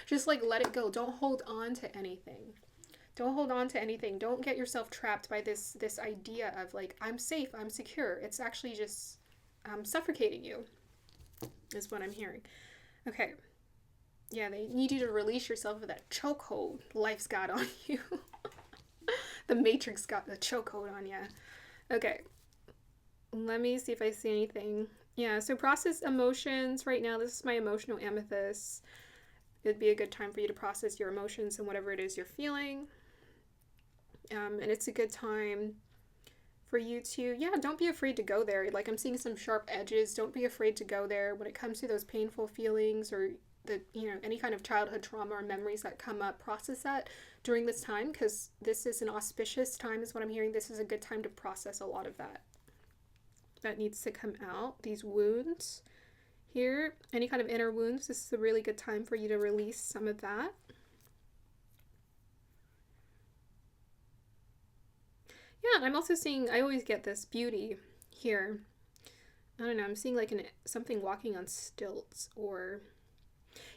Just like let it go. Don't hold on to anything. Don't hold on to anything. Don't get yourself trapped by this idea of like, I'm safe, I'm secure. It's actually just suffocating you, is what I'm hearing. Okay. Yeah, they need you to release yourself of that chokehold life's got on you. The matrix got the chokehold on you. Okay. Let me see if I see anything. Yeah, so process emotions. Right now, this is my emotional amethyst. It'd be a good time for you to process your emotions and whatever it is you're feeling. And it's a good time for you to, don't be afraid to go there. Like I'm seeing some sharp edges. Don't be afraid to go there when it comes to those painful feelings or any kind of childhood trauma or memories that come up. Process that during this time, because this is an auspicious time is what I'm hearing. This is a good time to process a lot of that needs to come out. These wounds here, any kind of inner wounds, this is a really good time for you to release some of that. Yeah, and I'm also seeing, I always get this beauty here. I don't know, I'm seeing like something walking on stilts, or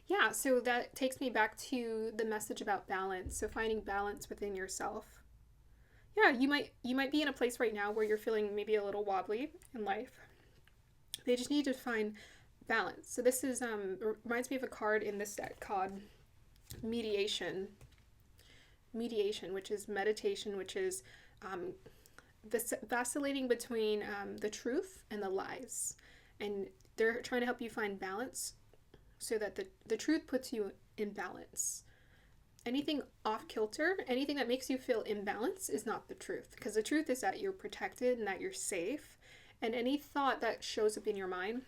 yeah, so that takes me back to the message about balance. So finding balance within yourself. Yeah, you might be in a place right now where you're feeling maybe a little wobbly in life. They just need to find balance. So this is reminds me of a card in this deck called mediation, which is meditation, which is vacillating between the truth and the lies, and they're trying to help you find balance so that the truth puts you in balance. Anything off kilter, anything that makes you feel imbalanced is not the truth, because the truth is that you're protected and that you're safe. And any thought that shows up in your mind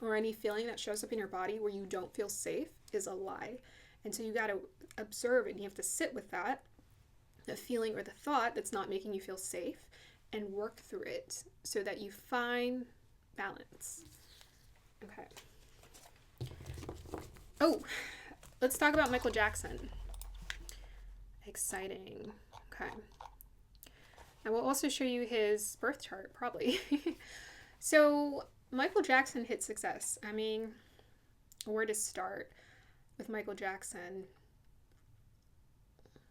or any feeling that shows up in your body where you don't feel safe is a lie. And so you got to observe it, and you have to sit with that, the feeling or the thought that's not making you feel safe, and work through it so that you find balance. Okay. Oh, let's talk about Michael Jackson. Exciting. Okay. I will also show you his birth chart, probably. So, Michael Jackson hit success. I mean, where to start with Michael Jackson?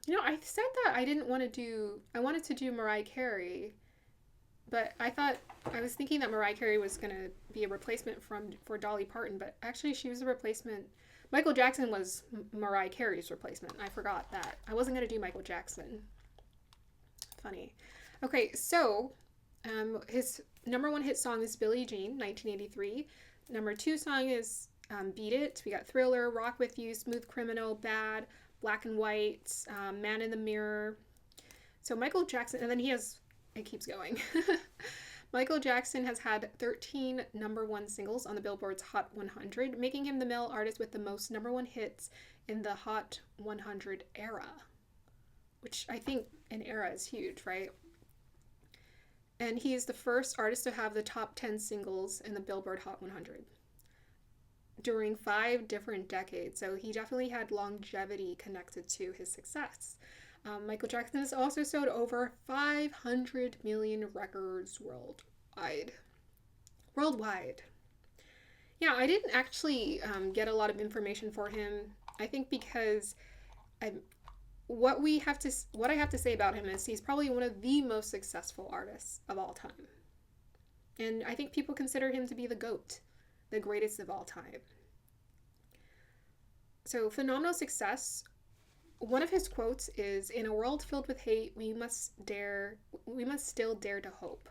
You know, I said that I wanted to do Mariah Carey, but I was thinking that Mariah Carey was going to be a replacement for Dolly Parton, but actually she was a replacement. Michael Jackson was Mariah Carey's replacement. I forgot that. I wasn't going to do Michael Jackson. Funny. Okay, so his number one hit song is Billie Jean, 1983. Number two song is Beat It. We got Thriller, Rock With You, Smooth Criminal, Bad, Black and White, Man in the Mirror. So Michael Jackson, and then it keeps going. Michael Jackson has had 13 number one singles on the Billboard's Hot 100, making him the male artist with the most number one hits in the Hot 100 era. Which I think an era is huge, right? And he is the first artist to have the top 10 singles in the Billboard Hot 100 during 5 different decades. So he definitely had longevity connected to his success. Michael Jackson has also sold over 500 million records worldwide. Yeah, I didn't actually get a lot of information for him. I think because what I have to say about him is he's probably one of the most successful artists of all time. And I think people consider him to be the GOAT, the greatest of all time. So, phenomenal success. One of his quotes is, "In a world filled with hate, we must still dare to hope."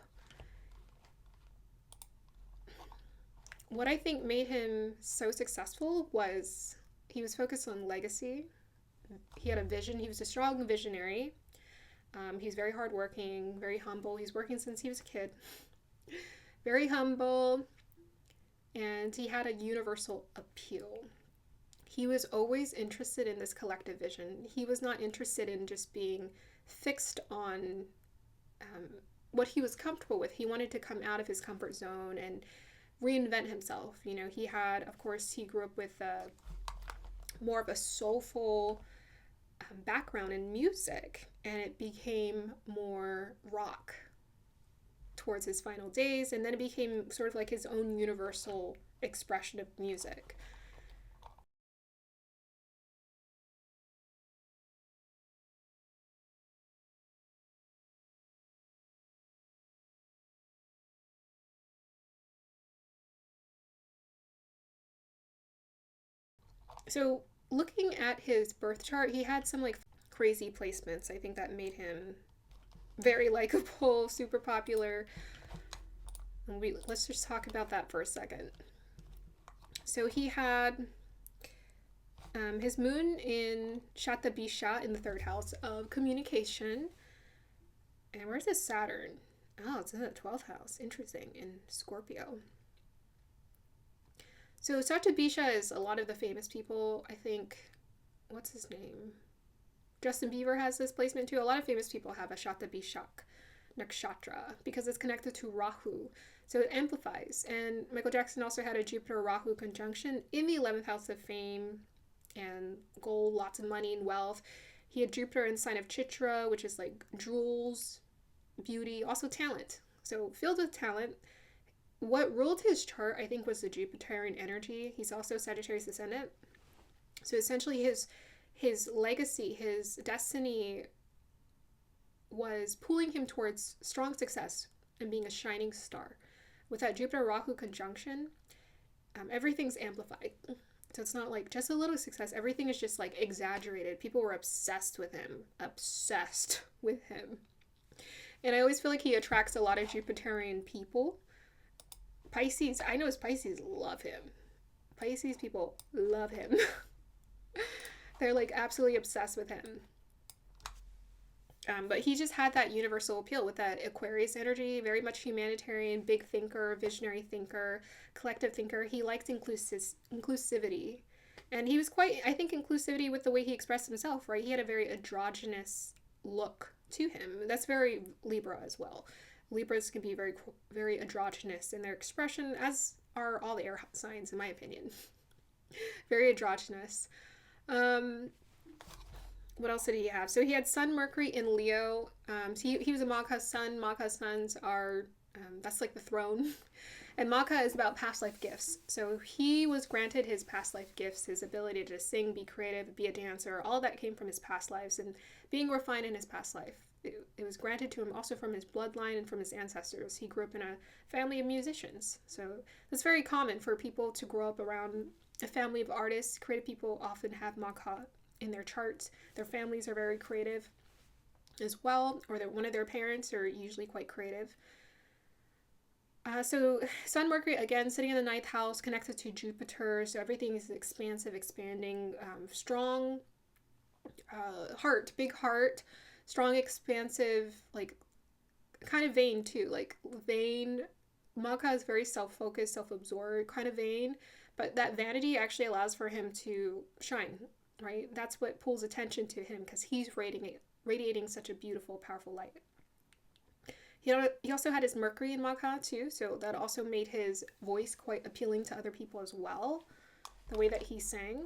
What I think made him so successful was he was focused on legacy. He had a vision. He was a strong visionary. He's very hardworking, very humble. He's working since he was a kid. Very humble. And he had a universal appeal. He was always interested in this collective vision. He was not interested in just being fixed on what he was comfortable with. He wanted to come out of his comfort zone and reinvent himself. You know, he grew up with more of a soulful background in music, and it became more rock towards his final days, and then it became sort of like his own universal expression of music. So looking at his birth chart, he had some like crazy placements. I think that made him very likable, super popular. And let's just talk about that for a second. So he had his moon in Shatabisha in the 3rd house of communication. And where's his Saturn? Oh, it's in the 12th house. Interesting. In Scorpio. So Satabisha is a lot of the famous people. I think, what's his name? Justin Bieber has this placement too. A lot of famous people have a Shatabishak nakshatra because it's connected to Rahu. So it amplifies. And Michael Jackson also had a Jupiter-Rahu conjunction in the 11th house of fame and gold, lots of money and wealth. He had Jupiter in the sign of Chitra, which is like jewels, beauty, also talent. So filled with talent. What ruled his chart, I think, was the Jupiterian energy. He's also Sagittarius ascendant. So essentially his legacy, his destiny was pulling him towards strong success and being a shining star. With that Jupiter-Rahu conjunction, everything's amplified. So it's not like just a little success. Everything is just like exaggerated. People were obsessed with him. And I always feel like he attracts a lot of Jupiterian people. Pisces, I know Pisces love him. Pisces people love him. They're like absolutely obsessed with him. But he just had that universal appeal with that Aquarius energy, very much humanitarian, big thinker, visionary thinker, collective thinker. He liked inclusivity. And he was quite, I think, inclusivity with the way he expressed himself, right? He had a very androgynous look to him. That's very Libra as well. Libras can be very, very androgynous in their expression, as are all the air signs, in my opinion. Very androgynous. What else did he have? So he had Sun, Mercury in Leo. So he was a Magha Sun. Magha Suns are, that's like the throne. And Magha is about past life gifts. So he was granted his past life gifts, his ability to sing, be creative, be a dancer. All that came from his past lives and being refined in his past life. It was granted to him also from his bloodline and from his ancestors. He grew up in a family of musicians. So it's very common for people to grow up around a family of artists. Creative people often have Magha in their charts. Their families are very creative as well, or one of their parents are usually quite creative. So Sun, Mercury, again, sitting in the ninth house, connected to Jupiter. So everything is expansive, expanding, strong heart, big heart, strong, expansive, like kind of vain too. Like vain, Magha is very self-focused, self-absorbed, kind of vain. But that vanity actually allows for him to shine, right? That's what pulls attention to him because he's radiating such a beautiful, powerful light. He also had his Mercury in Magha too, so that also made his voice quite appealing to other people as well, the way that he sang.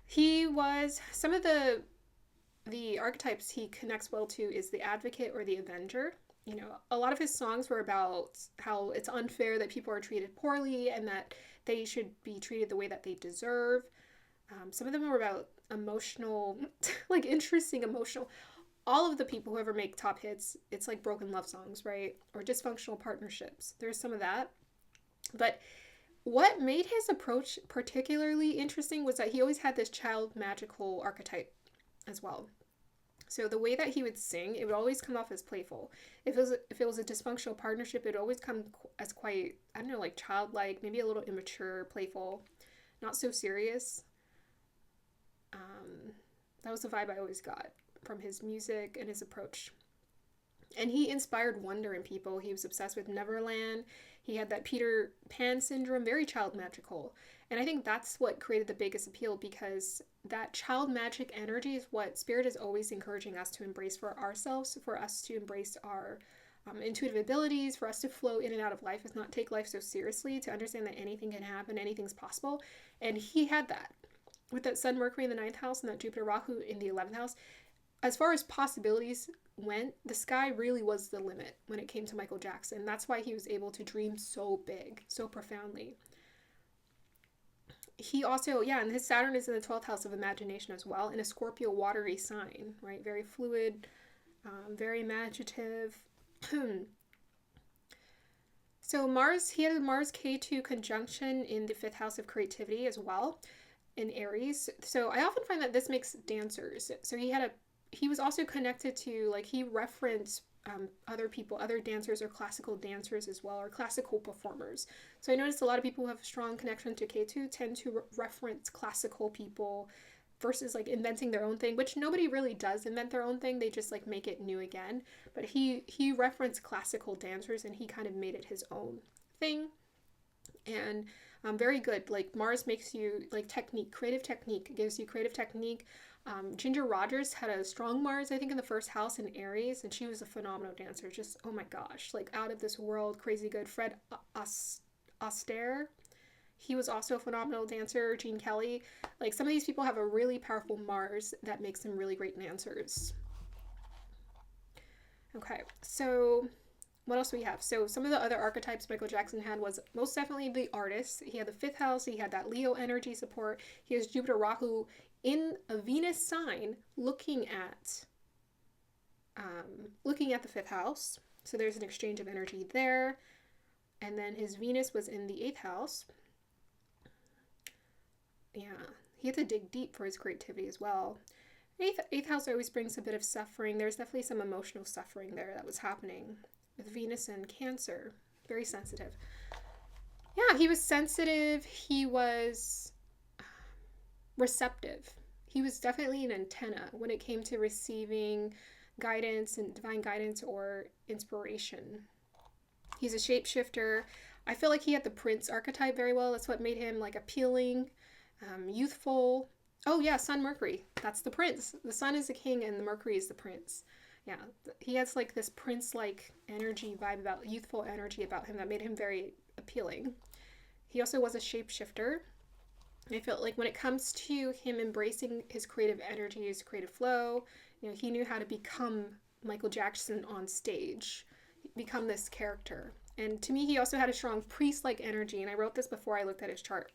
He was, some of the archetypes he connects well to is the advocate or the avenger. You know, a lot of his songs were about how it's unfair that people are treated poorly and that they should be treated the way that they deserve. Some of them were about emotional, like interesting emotional. All of the people who ever make top hits, it's like broken love songs, right? Or dysfunctional partnerships. There's some of that. But what made his approach particularly interesting was that he always had this child magical archetype as well. So the way that he would sing, it would always come off as playful. If it was a dysfunctional partnership, it would always come as quite, I don't know, like childlike, maybe a little immature, playful, not so serious. That was the vibe I always got from his music and his approach. And he inspired wonder in people. He was obsessed with Neverland. He had that Peter Pan syndrome, very child magical. And I think that's what created the biggest appeal because that child magic energy is what Spirit is always encouraging us to embrace for ourselves, for us to embrace our intuitive abilities, for us to flow in and out of life, is not take life so seriously, to understand that anything can happen, anything's possible. And he had that. With that Sun, Mercury in the 9th house and that Jupiter, Rahu in the 11th house, as far as possibilities went, the sky really was the limit when it came to Michael Jackson. That's why he was able to dream so big, so profoundly. He also, and his Saturn is in the 12th house of imagination as well, in a Scorpio watery sign, right? Very fluid, very imaginative. So Mars, he had a Mars K2 conjunction in the 5th house of creativity as well, in Aries. So I often find that this makes dancers. So he was also connected to, like, he referenced other people, other dancers or classical dancers as well, or classical performers. So I noticed a lot of people who have a strong connection to K2 tend to reference classical people versus like inventing their own thing, which nobody really does invent their own thing. They just like make it new again. But he referenced classical dancers and he kind of made it his own thing. And very good. Like Mars makes you like technique, creative technique, gives you creative technique. Ginger Rogers had a strong Mars, I think, in the 1st house in Aries, and she was a phenomenal dancer. Just, oh my gosh, like out of this world, crazy good. Fred Astaire, he was also a phenomenal dancer. Gene Kelly, like some of these people have a really powerful Mars that makes them really great dancers. Okay, so what else do we have? So some of the other archetypes Michael Jackson had was most definitely the artist. He had the 5th house. He had that Leo energy support. He has Jupiter, Rahu in a Venus sign looking at the 5th house. So there's an exchange of energy there. And then his Venus was in the 8th house. Yeah, he had to dig deep for his creativity as well. 8th house always brings a bit of suffering. There's definitely some emotional suffering there that was happening with Venus and Cancer. Very sensitive. Yeah, he was sensitive. He was receptive. He was definitely an antenna when it came to receiving guidance and divine guidance or inspiration. He's a shapeshifter. I feel like he had the prince archetype very well. That's what made him like appealing, youthful. Oh yeah, Sun, Mercury. That's the prince. The Sun is the king and the Mercury is the prince. Yeah, he has like this prince-like energy vibe about youthful energy about him that made him very appealing. He also was a shapeshifter. I felt like when it comes to him embracing his creative energy, his creative flow, he knew how to become Michael Jackson on stage, become this character. And to me, he also had a strong priest-like energy, and I wrote this before I looked at his chart.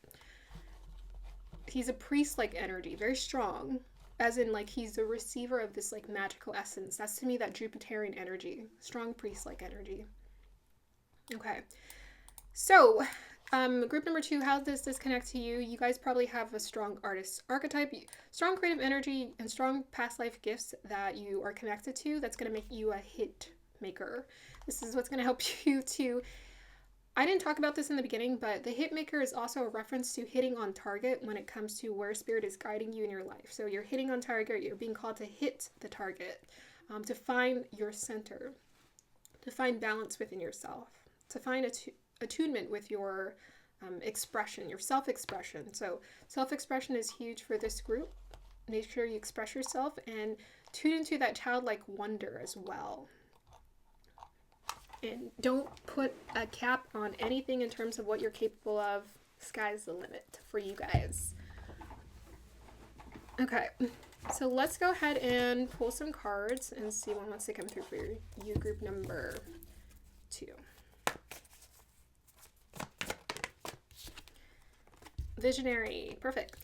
He's a priest-like energy, very strong, as in like he's the receiver of this like magical essence. That's to me that Jupiterian energy, strong priest-like energy. Okay, so group number 2, how does this connect to you? You guys probably have a strong artist archetype, strong creative energy, and strong past life gifts that you are connected to. That's going to make you a hit maker. This is what's going to help you to. I didn't talk about this in the beginning, but the hit maker is also a reference to hitting on target when it comes to where spirit is guiding you in your life. So you're hitting on target, you're being called to hit the target, to find your center, to find balance within yourself, to find attunement with your expression, your self-expression. So self-expression is huge for this group. Make sure you express yourself and tune into that childlike wonder as well. And don't put a cap on anything in terms of what you're capable of. Sky's the limit for you guys. Okay, so let's go ahead and pull some cards and see what wants to come through for you, group number 2. Visionary, perfect.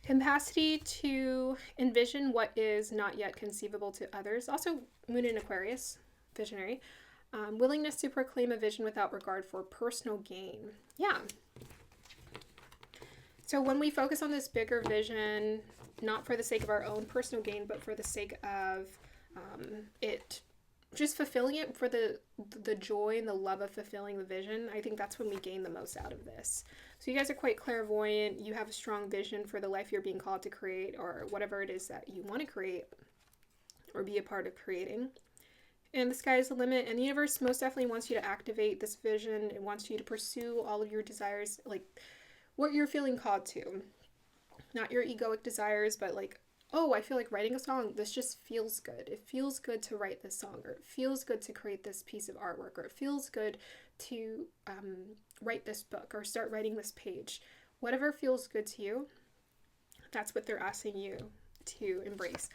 Capacity to envision what is not yet conceivable to others. Also, Moon in Aquarius, visionary. Willingness to proclaim a vision without regard for personal gain. Yeah. So when we focus on this bigger vision, not for the sake of our own personal gain, but for the sake of it just fulfilling it, for the joy and the love of fulfilling the vision, I think that's when we gain the most out of this. So you guys are quite clairvoyant. You have a strong vision for the life you're being called to create, or whatever it is that you want to create or be a part of creating. And the sky is the limit, and the universe most definitely wants you to activate this vision. It wants you to pursue all of your desires, like what you're feeling called to. Not your egoic desires, but like, oh, I feel like writing a song. This just feels good. It feels good to write this song, or it feels good to create this piece of artwork, or it feels good to write this book or start writing this page. Whatever feels good to you, that's what they're asking you to embrace.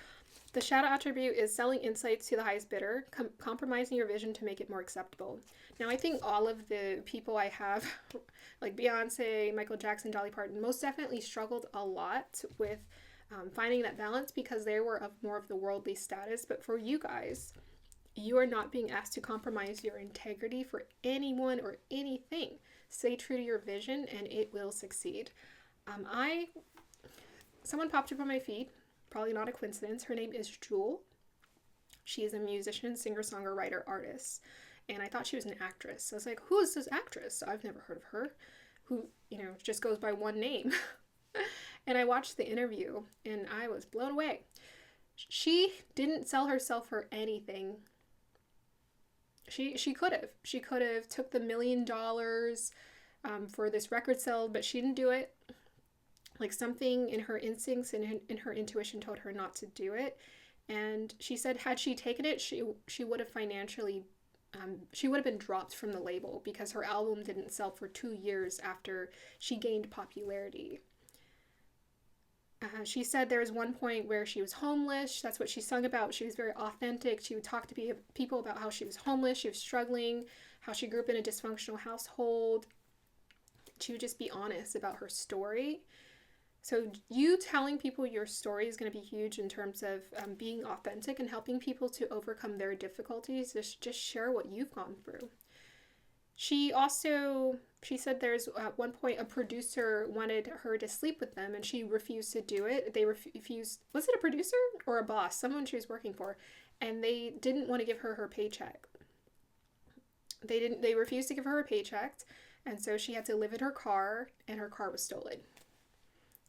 The shadow attribute is selling insights to the highest bidder, compromising your vision to make it more acceptable. Now, I think all of the people I have, like Beyoncé, Michael Jackson, Dolly Parton, most definitely struggled a lot with finding that balance because they were of more of the worldly status. But for you guys, you are not being asked to compromise your integrity for anyone or anything. Stay true to your vision and it will succeed. Someone popped up on my feed. Probably not a coincidence. Her name is Jewel. She is a musician, singer-songwriter, writer, artist. And I thought she was an actress. So I was like, who is this actress? I've never heard of her. Who, just goes by one name. And I watched the interview and I was blown away. She didn't sell herself for anything. She could have. She could have took the $1 million for this record sale, but she didn't do it. Like something in her instincts and in her intuition told her not to do it. And she said had she taken it, she would have financially, she would have been dropped from the label because her album didn't sell for 2 years after she gained popularity. She said there was one point where she was homeless. That's what she sung about. She was very authentic. She would talk to people about how she was homeless, she was struggling, how she grew up in a dysfunctional household. She would just be honest about her story. So you telling people your story is going to be huge in terms of being authentic and helping people to overcome their difficulties. Just share what you've gone through. She said there's at one point a producer wanted her to sleep with them and she refused to do it. They refused. Was it a producer or a boss? Someone she was working for. And they didn't want to give her paycheck. They refused to give her a paycheck. And so she had to live in her car and her car was stolen.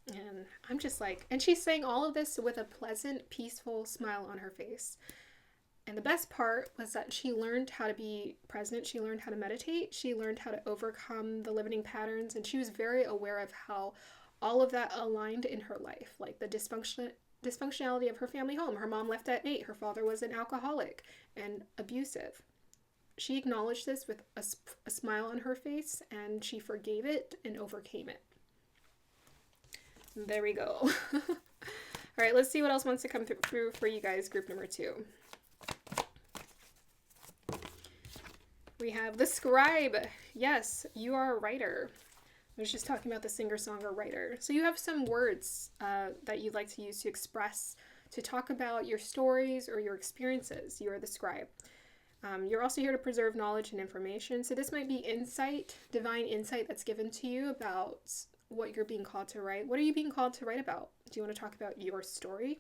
And I'm just like, and she's saying all of this with a pleasant, peaceful smile on her face. And the best part was that she learned how to be present. She learned how to meditate. She learned how to overcome the limiting patterns. And she was very aware of how all of that aligned in her life. Like the dysfunctionality of her family home. Her mom left at 8. Her father was an alcoholic and abusive. She acknowledged this with a smile on her face, and she forgave it and overcame it. There we go. All right, let's see what else wants to come through for you guys, group number 2. We have the scribe. Yes, you are a writer. I was just talking about the singer-songwriter. So you have some words that you'd like to use to express, to talk about your stories or your experiences. You are the scribe. You're also here to preserve knowledge and information. So this might be insight, divine insight that's given to you about what you're being called to write. What are you being called to write about? Do you want to talk about your story?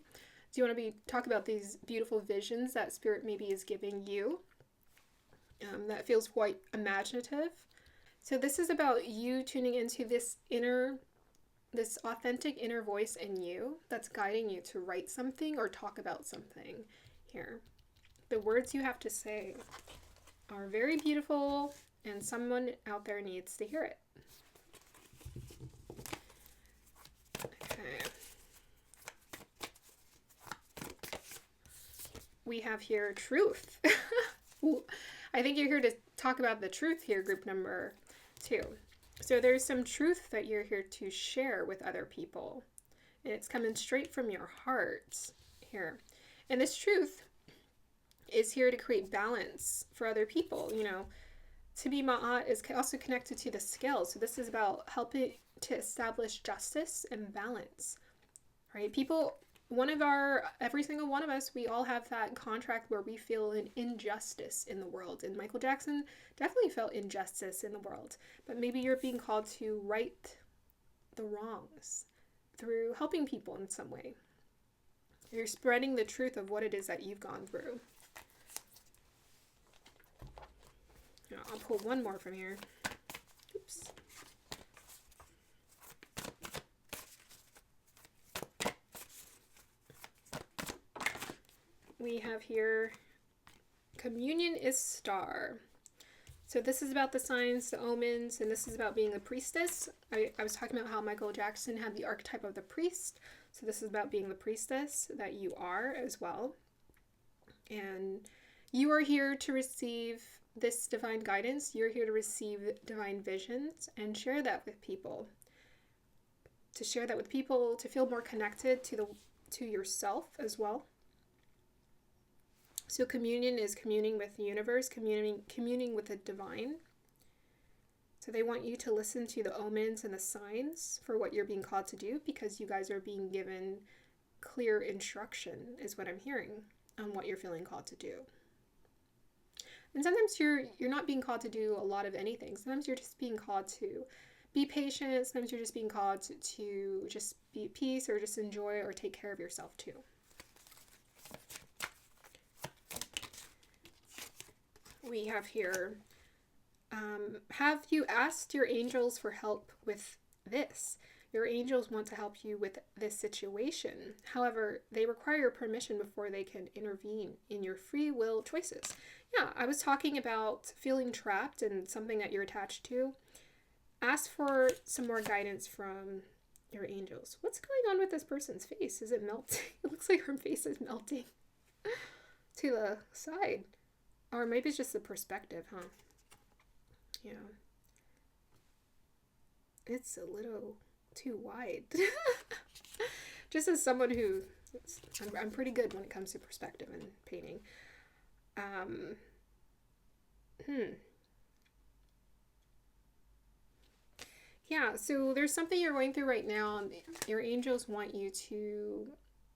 Do you want to talk about these beautiful visions that Spirit maybe is giving you? That feels quite imaginative. So this is about you tuning into this authentic inner voice in you that's guiding you to write something or talk about something here. The words you have to say are very beautiful, and someone out there needs to hear it. Okay. We have here truth. I think you're here to talk about the truth here, group number 2. So there's some truth that you're here to share with other people. And it's coming straight from your heart here. And this truth is here to create balance for other people. You know, to be Ma'at is also connected to the scales. So this is about helping to establish justice and balance, right? Every single one of us, we all have that contract where we feel an injustice in the world. And Michael Jackson definitely felt injustice in the world. But maybe you're being called to right the wrongs through helping people in some way. You're spreading the truth of what it is that you've gone through. Now, I'll pull one more from here. Oops. We have here, communion is star. So this is about the signs, the omens, and this is about being a priestess. I was talking about how Michael Jackson had the archetype of the priest. So this is about being the priestess that you are as well. And you are here to receive this divine guidance. You're here to receive divine visions and share that with people. To share that with people, to feel more connected to yourself as well. So communion is communing with the universe, communing with the divine. So they want you to listen to the omens and the signs for what you're being called to do, because you guys are being given clear instruction, is what I'm hearing, on what you're feeling called to do. And sometimes you're not being called to do a lot of anything. Sometimes you're just being called to be patient. Sometimes you're just being called to just be at peace, or just enjoy or take care of yourself too. We have here, have you asked your angels for help with this? Your angels want to help you with this situation. However, they require your permission before they can intervene in your free will choices. Yeah, I was talking about feeling trapped and something that you're attached to. Ask for some more guidance from your angels. What's going on with this person's face? Is it melting? It looks like her face is melting to the side. Or maybe it's just the perspective, huh? Yeah. It's a little too wide. Just as someone who, I'm pretty good when it comes to perspective and painting. Yeah, so there's something you're going through right now, and your angels want you to,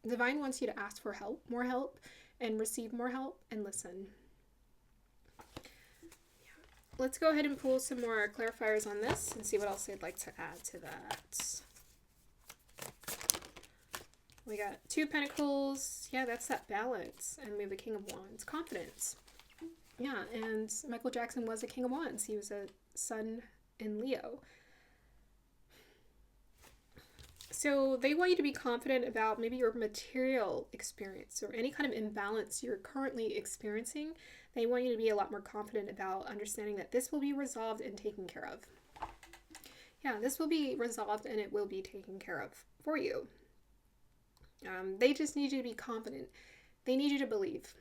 divine wants you to ask for help, more help, and receive more help, and listen. Let's go ahead and pull some more clarifiers on this and see what else they'd like to add to that. We got 2 Pentacles. Yeah, that's that balance. And we have the King of Wands. Confidence. Yeah, and Michael Jackson was a King of Wands. He was a sun in Leo. So they want you to be confident about maybe your material experience or any kind of imbalance you're currently experiencing. They want you to be a lot more confident about understanding that this will be resolved and taken care of. Yeah, this will be resolved and it will be taken care of for you. They just need you to be confident. They need you to believe.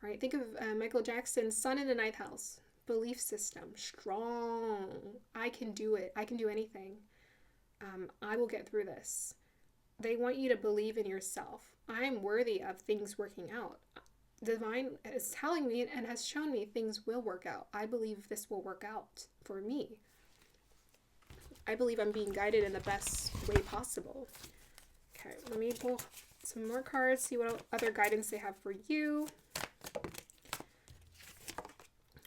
All right, think of Michael Jackson's Sun in the Ninth House. Belief system, strong. I can do it. I can do anything. I will get through this. They want you to believe in yourself. I'm worthy of things working out. Divine is telling me and has shown me things will work out. I believe this will work out for me. I believe I'm being guided in the best way possible. Okay, let me pull some more cards, see what other guidance they have for you.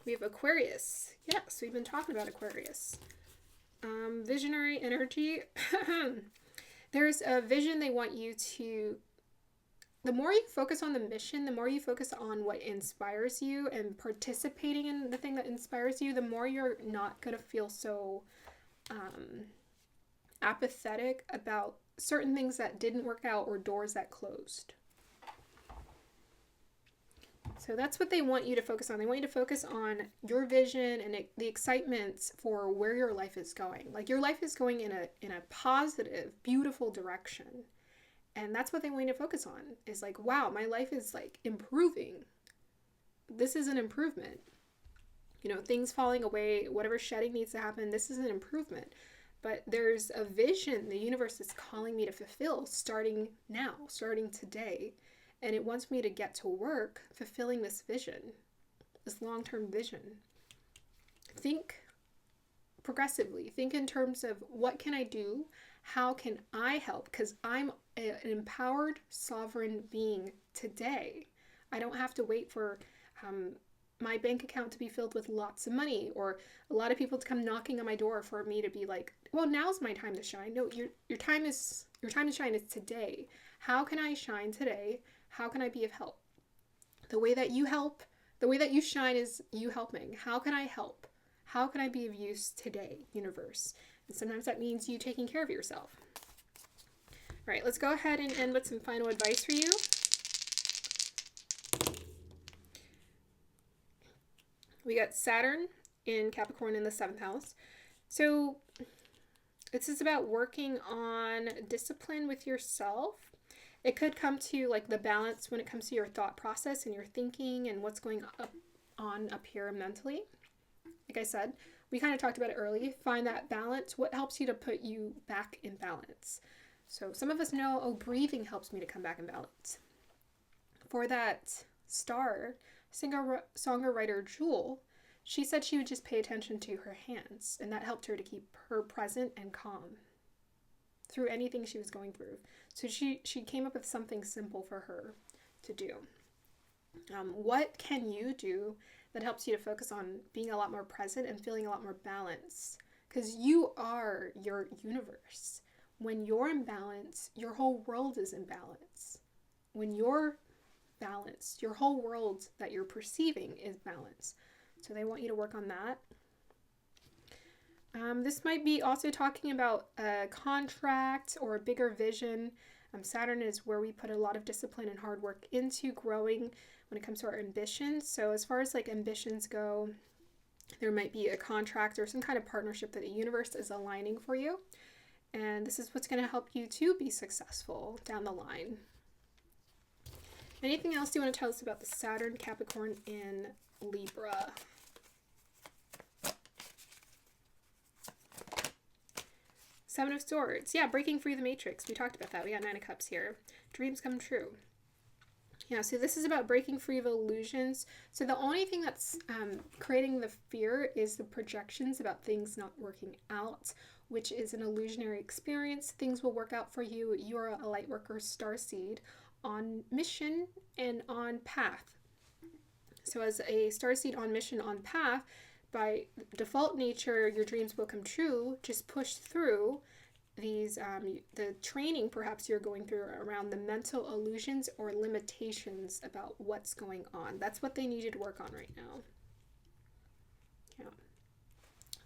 We have Aquarius. Yes, we've been talking about Aquarius. Visionary energy. There's a vision they want you to... The more you focus on the mission, the more you focus on what inspires you and participating in the thing that inspires you, the more you're not going to feel so apathetic about certain things that didn't work out or doors that closed. So that's what they want you to focus on. They want you to focus on your vision and the excitement for where your life is going. Like your life is going in a positive, beautiful direction. And that's what they want you to focus on. Is like, wow, my life is like improving. This is an improvement. You know, things falling away, whatever shedding needs to happen, this is an improvement. But there's a vision the universe is calling me to fulfill starting now, starting today. And it wants me to get to work fulfilling this vision, this long-term vision. Think progressively. Think in terms of what can I do? How can I help? Because I'm an empowered, sovereign being today. I don't have to wait for my bank account to be filled with lots of money or a lot of people to come knocking on my door for me to be like, well, now's my time to shine. No, your time to shine is today. How can I shine today? How can I be of help? The way that you help, the way that you shine is you helping. How can I help? How can I be of use today, universe? And sometimes that means you taking care of yourself. All right, let's go ahead and end with some final advice for you. We got Saturn in Capricorn in the 7th house. So this is about working on discipline with yourself. It could come to like the balance when it comes to your thought process and your thinking and what's going on up here mentally. Like I said, we kind of talked about it early. Find that balance. What helps you to put you back in balance? So some of us know, oh, breathing helps me to come back in balance. For that star, singer-songwriter Jewel, she said she would just pay attention to her hands, and that helped her to keep her present and calm through anything she was going through. So she came up with something simple for her to do. What can you do that helps you to focus on being a lot more present and feeling a lot more balance? Because you are your universe. When you're in balance, your whole world is in balance. When you're balanced, your whole world that you're perceiving is balanced. So they want you to work on that. This might be also talking about a contract or a bigger vision. Saturn is where we put a lot of discipline and hard work into growing when it comes to our ambitions. So as far as like ambitions go, there might be a contract or some kind of partnership that the universe is aligning for you. And this is what's going to help you to be successful down the line. Anything else you want to tell us about the Saturn Capricorn in Libra? Seven of Swords. Yeah, breaking free the matrix. We talked about that. We got Nine of Cups here. Dreams come true. Yeah, so this is about breaking free of illusions. So the only thing that's creating the fear is the projections about things not working out, which is an illusionary experience. Things will work out for you. You're a light worker starseed on mission and on path. So as a starseed on mission, on path, by default nature, your dreams will come true. Just push through these, the training perhaps you're going through around the mental illusions or limitations about what's going on. That's what they need you to work on right now. Yeah.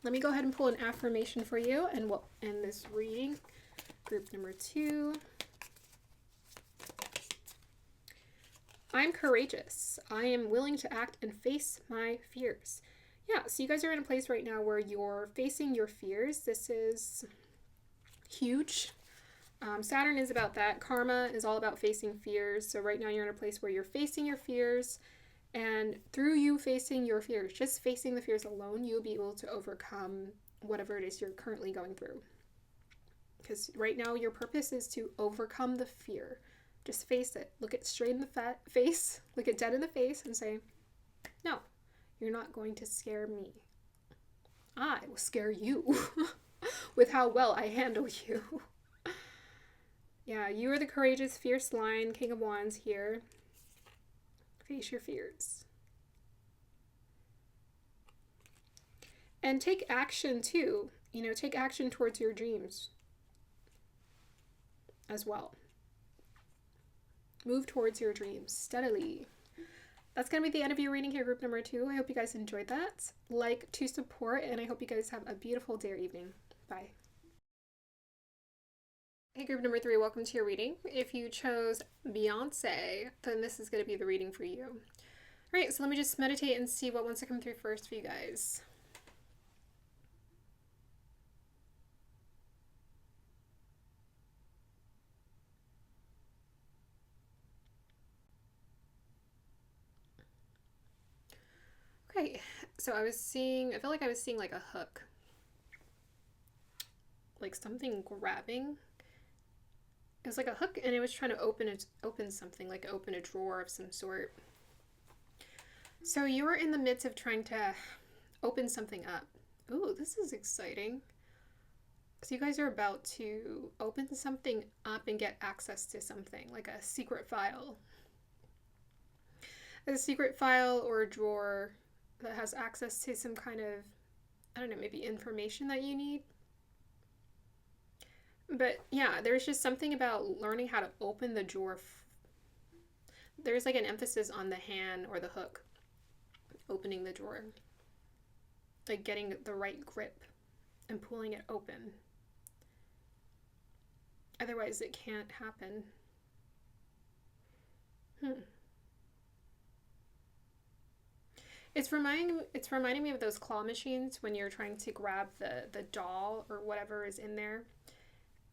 Let me go ahead and pull an affirmation for you, and we'll end this reading. Group number 2. I'm courageous. I am willing to act and face my fears. Yeah, so you guys are in a place right now where you're facing your fears. This is huge. Saturn is about that. Karma is all about facing fears. So right now you're in a place where you're facing your fears, and through you facing your fears, just facing the fears alone, you'll be able to overcome whatever it is you're currently going through. Because right now your purpose is to overcome the fear. Just face it. Look it straight in the face. Look it dead in the face and say, no, you're not going to scare me. I will scare you with how well I handle you. Yeah, you are the courageous, fierce lion, King of Wands here. Face your fears. And take action too. You know, take action towards your dreams as well. Move towards your dreams steadily. That's going to be the end of your reading here, group number 2. I hope you guys enjoyed that. Like to support, and I hope you guys have a beautiful day or evening. Bye. Hey, group number 3, welcome to your reading. If you chose Beyoncé, then this is going to be the reading for you. All right, so let me just meditate and see what wants to come through first for you guys. Okay, so I feel like I was seeing like a hook. Like something grabbing. It was like a hook, and it was trying to open something, like open a drawer of some sort. So you're in the midst of trying to open something up. Ooh, this is exciting. So you guys are about to open something up and get access to something, like a secret file. A secret file or a drawer that has access to some kind of, I don't know, maybe information that you need. But yeah, there's just something about learning how to open the drawer. There's like an emphasis on the hand or the hook. Opening the drawer. Like getting the right grip and pulling it open. Otherwise it can't happen. It's reminding me of those claw machines when you're trying to grab the doll or whatever is in there.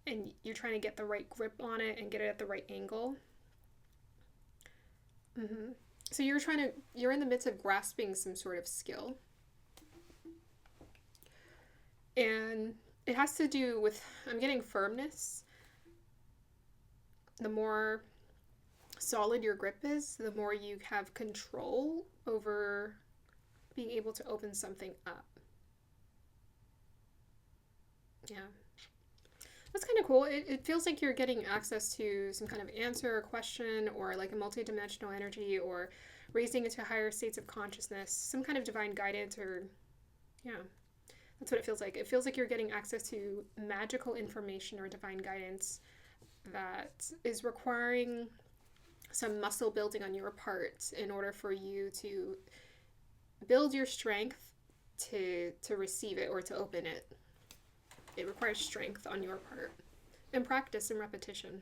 And you're trying to get the right grip on it and get it at the right angle. So you're in the midst of grasping some sort of skill. And it has to do with, I'm getting firmness. The more solid your grip is, the more you have control over being able to open something up. Yeah. That's kind of cool. It feels like you're getting access to some kind of answer or question, or like a multidimensional energy, or raising into higher states of consciousness, some kind of divine guidance, or yeah, that's what it feels like. It feels like you're getting access to magical information or divine guidance that is requiring some muscle building on your part in order for you to build your strength to receive it or to open it. It requires strength on your part and practice and repetition.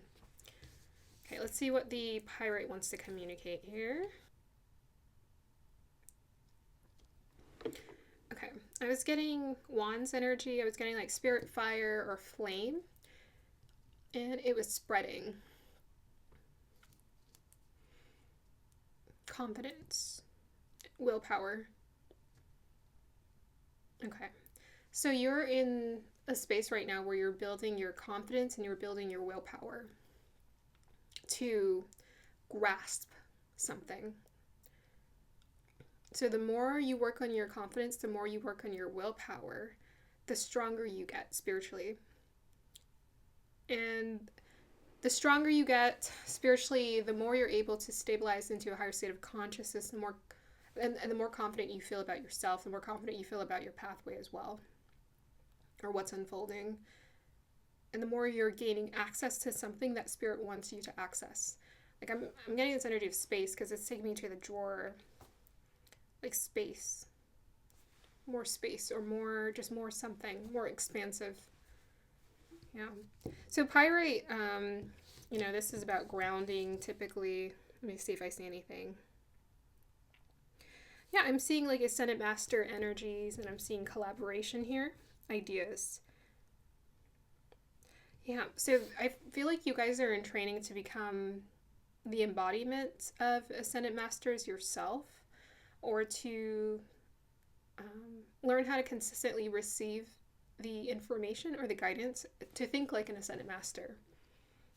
Okay, let's see what the Pirate wants to communicate here. Okay, I was getting Wands energy. I was getting like spirit fire or flame, and it was spreading. Confidence, willpower. Okay, so you're in a space right now where you're building your confidence and you're building your willpower to grasp something. So the more you work on your confidence, the more you work on your willpower, the stronger you get spiritually. And the stronger you get spiritually, the more you're able to stabilize into a higher state of consciousness, the more confident you feel about yourself, the more confident you feel about your pathway as well, or what's unfolding. And the more you're gaining access to something that spirit wants you to access. Like I'm getting this energy of space because it's taking me to the drawer. Like space, or more something, more expansive. Yeah. So Pyrite, this is about grounding typically. Let me see if I see anything. Yeah, I'm seeing like Ascendant Master energies, and I'm seeing collaboration here, ideas. Yeah, so I feel like you guys are in training to become the embodiment of Ascendant Masters yourself, or to learn how to consistently receive the information or the guidance to think like an Ascendant Master.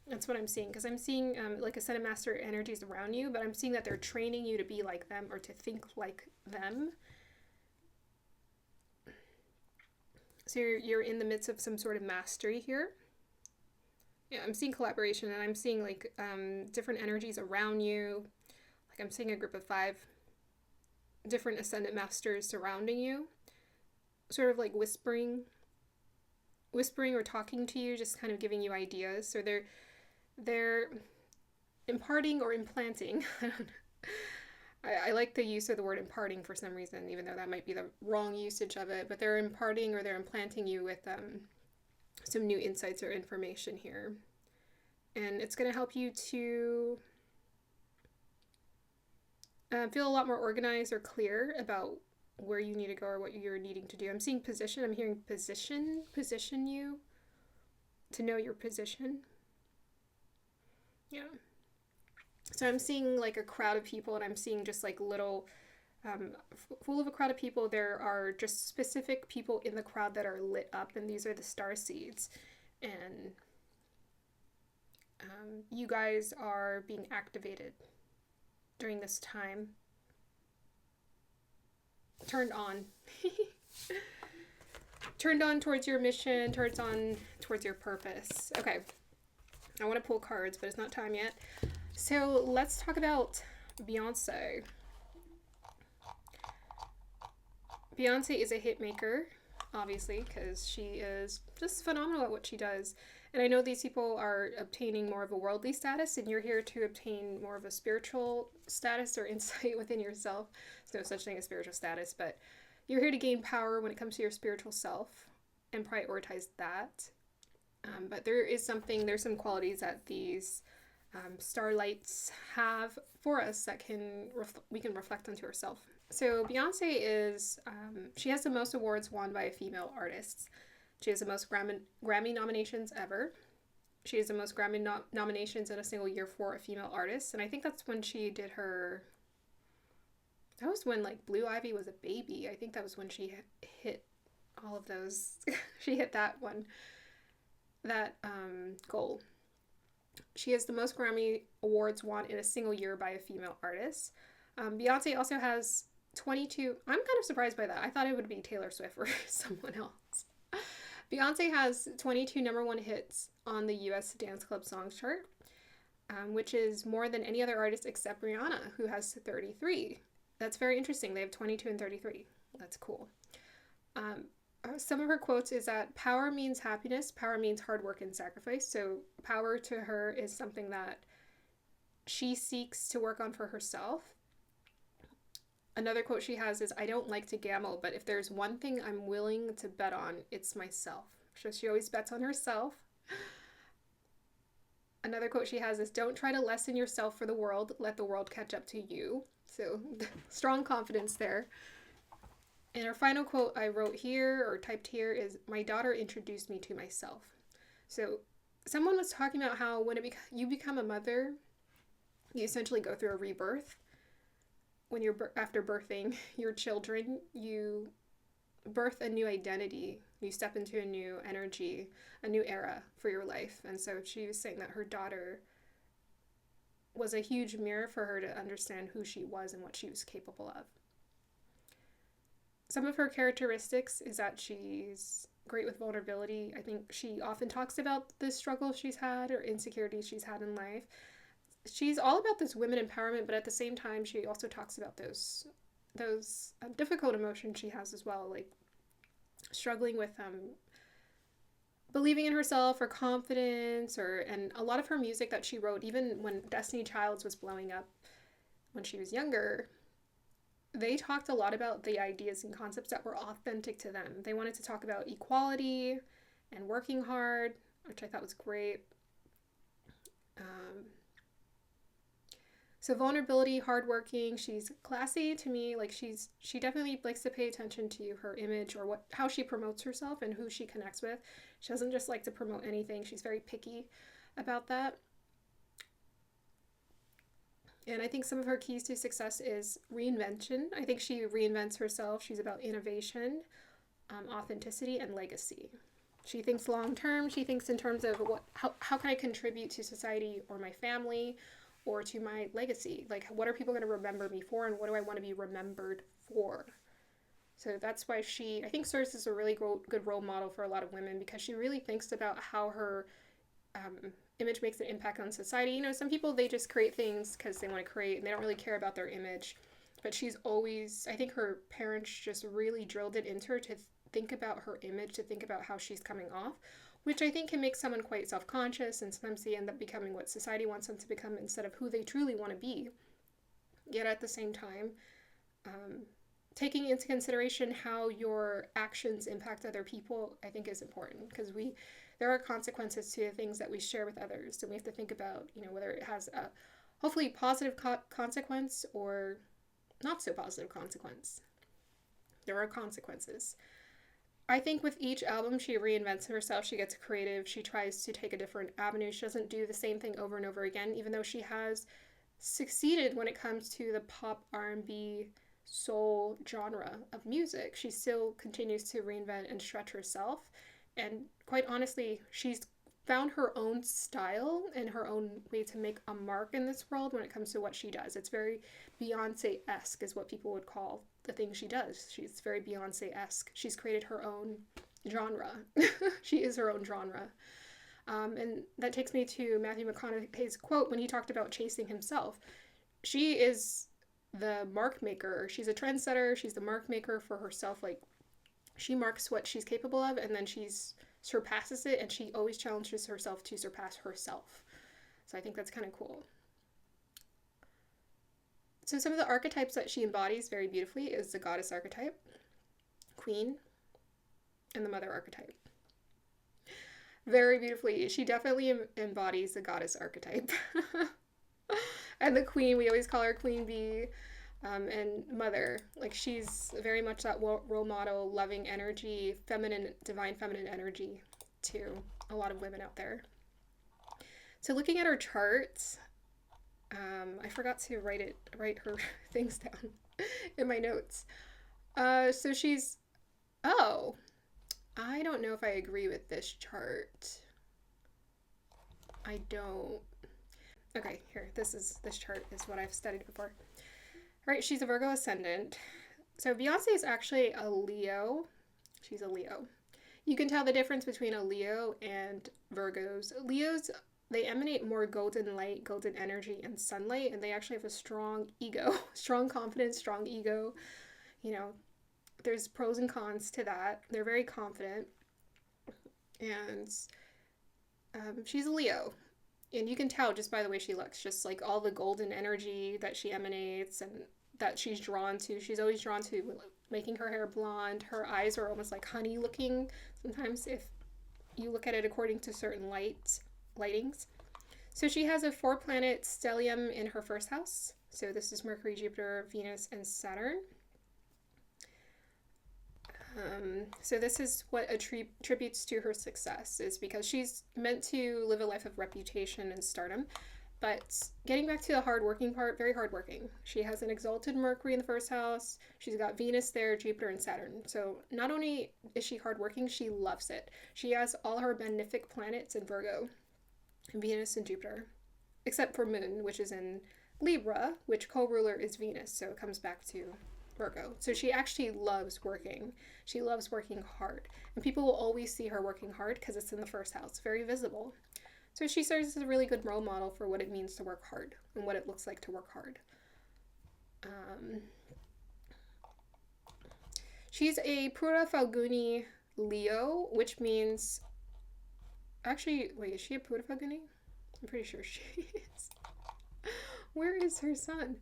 That's what I'm seeing, because I'm seeing like Ascendant Master energies around you, but I'm seeing that they're training you to be like them or to think like them. So you're in the midst of some sort of mastery here. Yeah, I'm seeing collaboration, and I'm seeing like different energies around you. Like I'm seeing a group of 5 different Ascendant Masters surrounding you, sort of like whispering or talking to you, just kind of giving you ideas. So they're imparting or implanting. I like the use of the word imparting for some reason, even though that might be the wrong usage of it. But they're imparting or they're implanting you with some new insights or information here. And it's going to help you to feel a lot more organized or clear about where you need to go or what you're needing to do. I'm seeing position. I'm hearing position you to know your position. Yeah. So I'm seeing like a crowd of people, and I'm seeing just like little, full of a crowd of people. There are just specific people in the crowd that are lit up, and these are the star seeds. And you guys are being activated during this time. Turned on. Turned on towards your mission, towards your purpose. Okay. I want to pull cards, but it's not time yet. So let's talk about Beyoncé. Beyoncé is a hit maker, obviously, because she is just phenomenal at what she does. And I know these people are obtaining more of a worldly status, and you're here to obtain more of a spiritual status or insight within yourself. There's no such thing as spiritual status, but you're here to gain power when it comes to your spiritual self and prioritize that. But there's some qualities that these starlights have for us that we can reflect onto ourselves. So Beyonce is, she has the most awards won by a female artist. She has the most Grammy nominations ever. She has the most Grammy nominations in a single year for a female artist. And I think that's when she did that was when like Blue Ivy was a baby. I think that was when she hit all of those. She hit that goal. She has the most Grammy awards won in a single year by a female artist. Beyonce also has 22. I'm kind of surprised by that. I thought it would be Taylor Swift or someone else. Beyonce has 22 number 1 hits on the US Dance Club Songs chart, which is more than any other artist except Rihanna, who has 33. That's very interesting. They have 22 and 33. That's cool. Some of her quotes is that power means happiness, power means hard work and sacrifice. So power to her is something that she seeks to work on for herself. Another quote she has is, I don't like to gamble, but if there's one thing I'm willing to bet on, it's myself. So she always bets on herself. Another quote she has is, don't try to lessen yourself for the world, let the world catch up to you. So strong confidence there. And her final quote I wrote here or typed here is, my daughter introduced me to myself. So someone was talking about how when you become a mother, you essentially go through a rebirth. When after birthing your children, you birth a new identity. You step into a new energy, a new era for your life. And so she was saying that her daughter was a huge mirror for her to understand who she was and what she was capable of. Some of her characteristics is that she's great with vulnerability. I think she often talks about the struggles she's had or insecurities she's had in life. She's all about this women empowerment, but at the same time, she also talks about those difficult emotions she has as well, like struggling with believing in herself or confidence, and a lot of her music that she wrote, even when Destiny Childs was blowing up when she was younger, they talked a lot about the ideas and concepts that were authentic to them. They wanted to talk about equality and working hard, which I thought was great. So vulnerability, hardworking, she's classy to me. Like she definitely likes to pay attention to her image or how she promotes herself and who she connects with. She doesn't just like to promote anything. She's very picky about that. And I think some of her keys to success is reinvention. I think she reinvents herself. She's about innovation, authenticity, and legacy. She thinks long term. She thinks in terms of how can I contribute to society or my family or to my legacy? Like, what are people going to remember me for, and what do I want to be remembered for? So that's why she, I think, serves as a really good role model for a lot of women, because she really thinks about how her image makes an impact on society. You know, some people, they just create things because they want to create and they don't really care about their image. But she's always, I think her parents just really drilled it into her to think about her image, to think about how she's coming off, which I think can make someone quite self-conscious, and sometimes they end up becoming what society wants them to become instead of who they truly want to be. Yet at the same time, taking into consideration how your actions impact other people, I think is important, because there are consequences to the things that we share with others, and we have to think about, you know, whether it has a hopefully positive consequence or not so positive consequence. There are consequences. I think with each album, she reinvents herself. She gets creative. She tries to take a different avenue. She doesn't do the same thing over and over again, even though she has succeeded when it comes to the pop, R&B, soul genre of music. She still continues to reinvent and stretch herself. And quite honestly, she's found her own style and her own way to make a mark in this world when it comes to what she does. It's very Beyoncé-esque is what people would call the thing she does. She's very Beyoncé-esque. She's created her own genre. She is her own genre. And that takes me to Matthew McConaughey's quote when he talked about chasing himself. She is the mark maker. She's a trendsetter. She's the mark maker for herself. Like, she marks what she's capable of, and then she's surpasses it, and she always challenges herself to surpass herself. So I think that's kind of cool. So some of the archetypes that she embodies very beautifully is the goddess archetype, queen, and the mother archetype. Very beautifully. She definitely embodies the goddess archetype. And the queen, we always call her Queen Bee. And mother, like, she's very much that role model, loving energy, feminine, divine feminine energy to a lot of women out there. So looking at her charts, I forgot to write her things down in my notes. So she's, I don't know if I agree with this chart. I don't. Okay, here, this chart is what I've studied before. Right, she's a Virgo ascendant. So Beyoncé is actually a Leo. She's a Leo. You can tell the difference between a Leo and Virgos. Leos, they emanate more golden light, golden energy, and sunlight, and they actually have a strong ego, strong confidence, strong ego. You know, there's pros and cons to that. They're very confident. And she's a Leo. And you can tell just by the way she looks, just like all the golden energy that she emanates and that she's drawn to. She's always drawn to making her hair blonde. Her eyes are almost like honey looking sometimes if you look at it according to certain lightings. So she has a 4-planet stellium in her first house. So this is Mercury, Jupiter, Venus, and Saturn. So this is what attributes to her success, is because she's meant to live a life of reputation and stardom. But getting back to the hardworking part, very hardworking. She has an exalted Mercury in the first house. She's got Venus there, Jupiter, and Saturn. So not only is she hardworking, she loves it. She has all her benefic planets in Virgo, Venus and Jupiter, except for Moon, which is in Libra, which co-ruler is Venus. So it comes back to Virgo. So she actually loves working. She loves working hard. And people will always see her working hard because it's in the first house, very visible. So she serves as a really good role model for what it means to work hard and what it looks like to work hard. She's a Pura Falguni Leo, which means... Actually, wait, is she a Pura Falguni? I'm pretty sure she is. Where is her sun?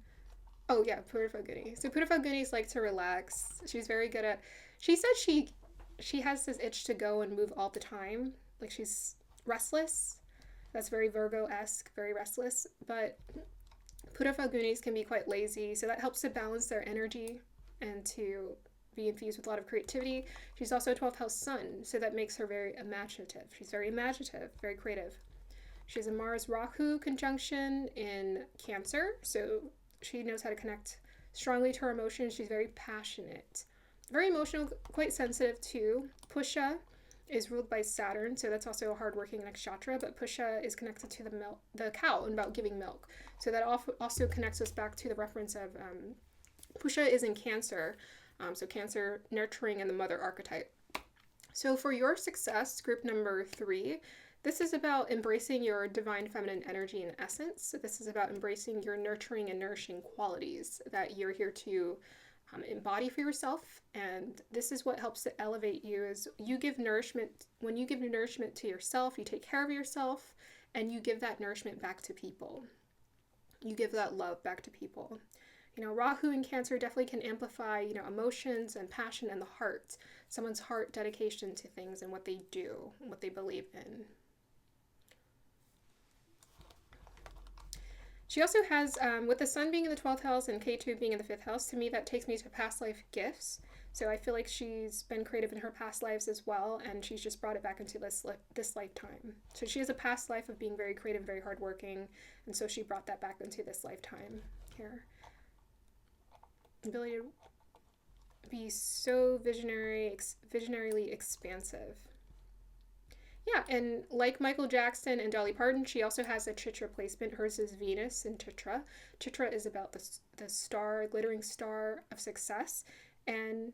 Oh, yeah, Pura Falguni. So Pura Falgunis like to relax. She's very good at... She said she has this itch to go and move all the time. Like, she's restless. That's very Virgo-esque, very restless. But Pura Falgunis can be quite lazy, so that helps to balance their energy and to be infused with a lot of creativity. She's also a 12th house sun, so that makes her very imaginative. She's very imaginative, very creative. She has a Mars Rahu conjunction in Cancer, so she knows how to connect strongly to her emotions. She's very passionate, very emotional, quite sensitive too. Pusha is ruled by Saturn, so that's also a hardworking nakshatra, but Pusha is connected to the cow, and about giving milk. So that also connects us back to the reference of Pusha is in Cancer, so Cancer, nurturing, and the mother archetype. So for your success, group number 3, this is about embracing your divine feminine energy and essence. So this is about embracing your nurturing and nourishing qualities that you're here to embody for yourself. And this is what helps to elevate you, is you give nourishment. When you give nourishment to yourself, you take care of yourself, and you give that nourishment back to people. You give that love back to people. Rahu in Cancer definitely can amplify, emotions and passion and the heart, someone's heart dedication to things and what they do, and what they believe in. She also has, with the sun being in the 12th house and K2 being in the 5th house, to me that takes me to past life gifts. So I feel like she's been creative in her past lives as well, and she's just brought it back into this lifetime. So she has a past life of being very creative, very hardworking, and so she brought that back into this lifetime here. Ability to be so visionarily expansive. Yeah, and like Michael Jackson and Dolly Parton, she also has a Chitra placement. Hers is Venus in Chitra. Chitra is about the star, glittering star of success. And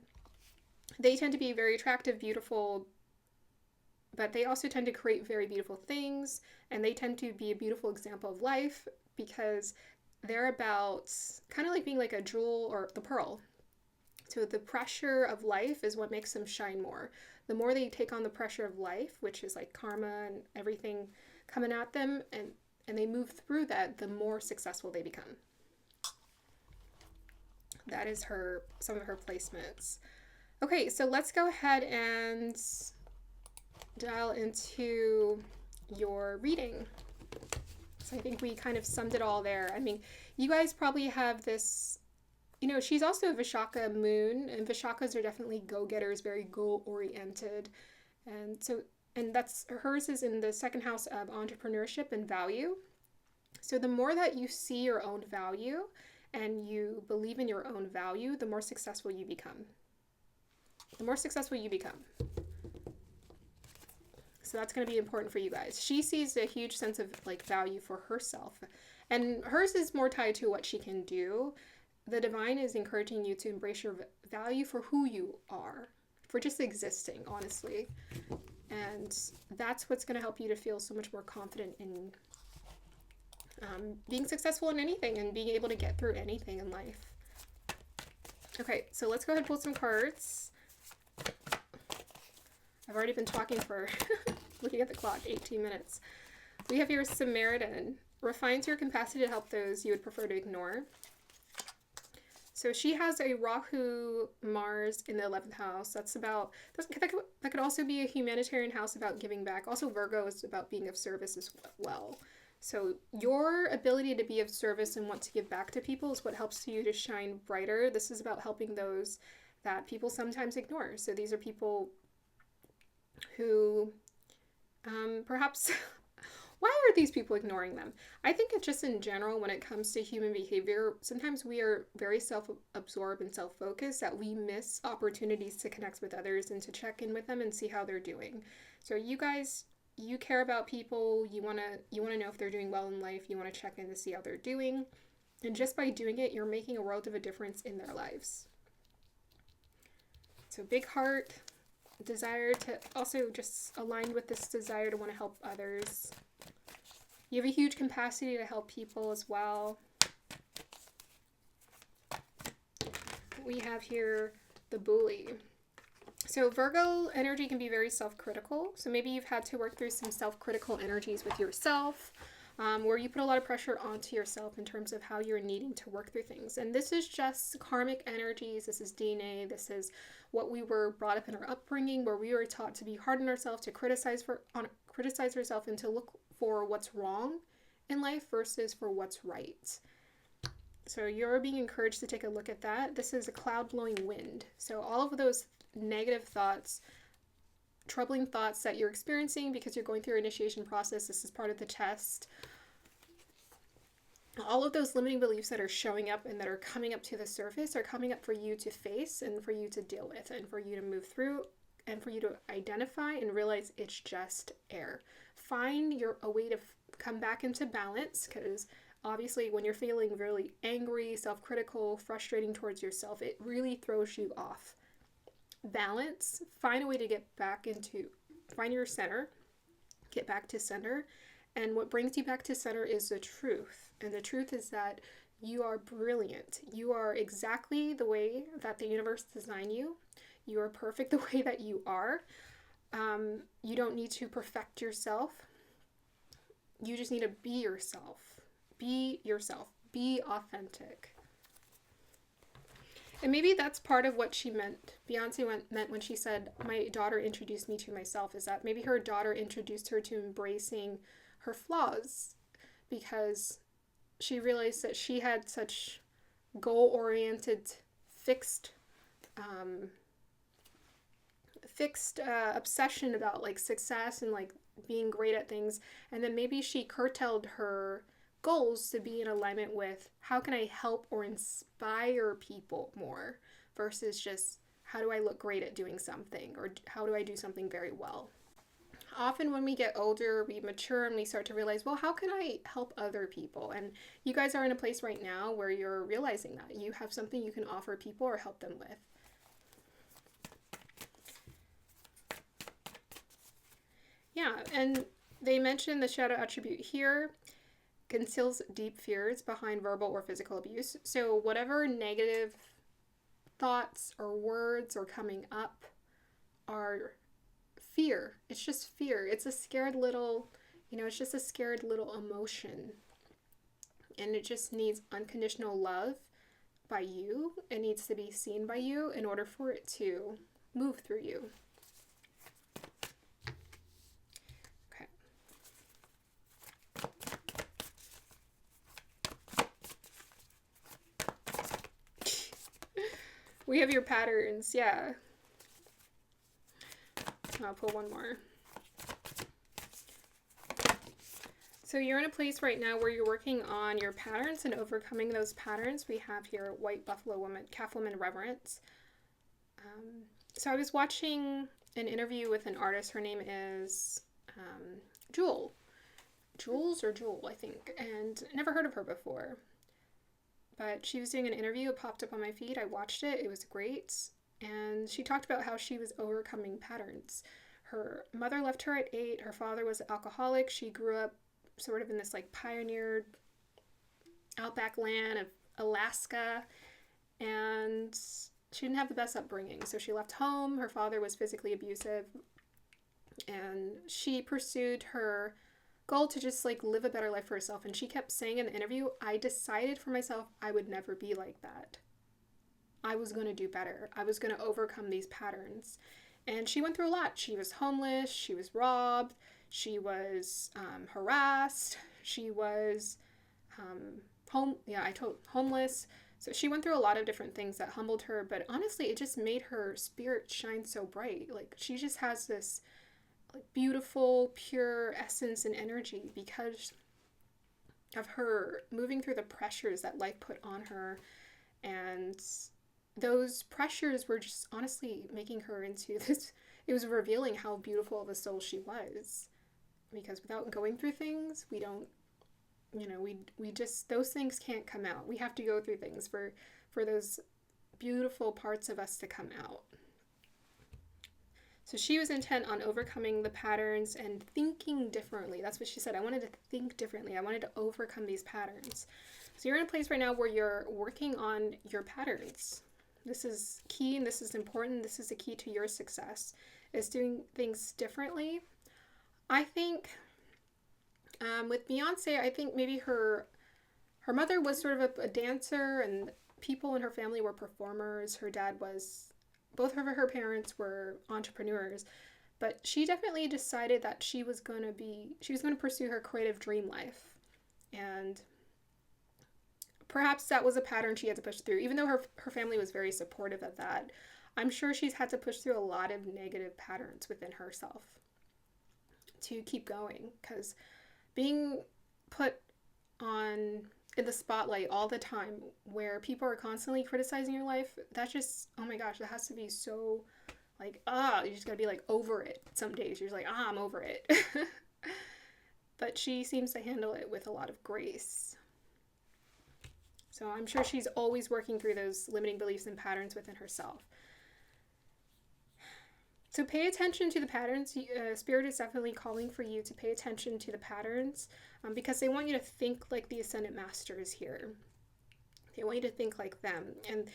they tend to be very attractive, beautiful, but they also tend to create very beautiful things. And they tend to be a beautiful example of life because they're about kind of like being like a jewel or the pearl. So the pressure of life is what makes them shine more. The more they take on the pressure of life, which is like karma and everything coming at them, and they move through that, the more successful they become. That is some of her placements. Okay, so let's go ahead and dial into your reading. So I think we kind of summed it all there. I mean, you guys probably have this, she's also a Vishaka moon, and Vishakas are definitely go-getters, very goal-oriented. And that's, hers is in the 2nd house of entrepreneurship and value. So the more that you see your own value and you believe in your own value, the more successful you become. The more successful you become. So that's going to be important for you guys. She sees a huge sense of like value for herself, and hers is more tied to what she can do. The divine is encouraging you to embrace your value for who you are, for just existing, honestly. And that's what's going to help you to feel so much more confident in being successful in anything and being able to get through anything in life. Okay, so let's go ahead and pull some cards. I've already been talking for, looking at the clock, 18 minutes. We have here Samaritan. Refines your capacity to help those you would prefer to ignore. So she has a Rahu Mars in the 11th house. That could also be a humanitarian house about giving back. Also Virgo is about being of service as well. So your ability to be of service and want to give back to people is what helps you to shine brighter. This is about helping those that people sometimes ignore. So these are people who perhaps... Why are these people ignoring them? I think it's just in general, when it comes to human behavior, sometimes we are very self-absorbed and self-focused that we miss opportunities to connect with others and to check in with them and see how they're doing. So you guys, you care about people, you wanna know if they're doing well in life, you want to check in to see how they're doing. And just by doing it, you're making a world of a difference in their lives. So big heart, desire to also just align with this desire to want to help others. You have a huge capacity to help people as well. We have here the Bully. So Virgo energy can be very self-critical. So maybe you've had to work through some self-critical energies with yourself, where you put a lot of pressure onto yourself in terms of how you're needing to work through things. And this is just karmic energies. This is DNA. This is what we were brought up in our upbringing, where we were taught to be hard on ourselves, to criticize ourselves, and to look for what's wrong in life versus for what's right. So you're being encouraged to take a look at that. This is a cloud blowing wind. So all of those negative thoughts, troubling thoughts that you're experiencing because you're going through an initiation process, this is part of the test. All of those limiting beliefs that are showing up and that are coming up to the surface are coming up for you to face and for you to deal with and for you to move through and for you to identify and realize it's just air. Find a way to come back into balance, because obviously when you're feeling really angry, self-critical, frustrating towards yourself, it really throws you off balance. Find a way to find your center, get back to center. And what brings you back to center is the truth. And the truth is that you are brilliant. You are exactly the way that the universe designed you. You are perfect the way that you are. You don't need to perfect yourself. You just need to be yourself. Be yourself. Be authentic. And maybe that's part of what she meant. Beyoncé meant when she said, my daughter introduced me to myself, is that maybe her daughter introduced her to embracing her flaws, because she realized that she had such goal-oriented, fixed obsession about like success and like being great at things, and then maybe she curtailed her goals to be in alignment with how can I help or inspire people more versus just how do I look great at doing something or how do I do something very well. Often when we get older, we mature and we start to realize, well, how can I help other people? And you guys are in a place right now where you're realizing that you have something you can offer people or help them with. Yeah, and they mentioned the shadow attribute here conceals deep fears behind verbal or physical abuse. So whatever negative thoughts or words are coming up are fear. It's just fear. It's a scared little, it's just a scared little emotion. And it just needs unconditional love by you. It needs to be seen by you in order for it to move through you. We have your patterns, yeah. I'll pull one more. So you're in a place right now where you're working on your patterns and overcoming those patterns. We have here White Buffalo Woman, Calf Woman Reverence. So I was watching an interview with an artist. Her name is Jewel. Jules or Jewel, I think. And never heard of her before. But she was doing an interview. It popped up on my feed. I watched it. It was great. And she talked about how she was overcoming patterns. Her mother left her at 8. Her father was an alcoholic. She grew up sort of in this like pioneered outback land of Alaska. And she didn't have the best upbringing. So she left home. Her father was physically abusive. And she pursued her goal to just like live a better life for herself. And she kept saying in the interview, I decided for myself I would never be like that. I was going to do better. I was going to overcome these patterns. And she went through a lot. She was homeless. She was robbed. She was harassed. She was homeless. So she went through a lot of different things that humbled her. But honestly, it just made her spirit shine so bright. Like she just has this like beautiful, pure essence and energy because of her moving through the pressures that life put on her. And those pressures were just honestly making her into this, it was revealing how beautiful of a soul she was. Because without going through things, we don't, we just, those things can't come out. We have to go through things for those beautiful parts of us to come out. So she was intent on overcoming the patterns and thinking differently. That's what she said. I wanted to think differently. I wanted to overcome these patterns. So you're in a place right now where you're working on your patterns. This is key and this is important. This is the key to your success, is doing things differently. I think with Beyoncé, I think maybe her mother was sort of a dancer and people in her family were performers. Her dad was, both of her parents were entrepreneurs, but she definitely decided that she was going to pursue her creative dream life and perhaps that was a pattern she had to push through, even though her family was very supportive of that. I'm sure she's had to push through a lot of negative patterns within herself to keep going, because being put on in the spotlight all the time where people are constantly criticizing your life, that's just, oh my gosh, that has to be so like, you just gotta be like over it. Some days you're just like, I'm over it. But she seems to handle it with a lot of grace. So I'm sure she's always working through those limiting beliefs and patterns within herself. So pay attention to the patterns. Spirit is definitely calling for you to pay attention to the patterns, because they want you to think like the Ascendant Masters here. They want you to think like them. And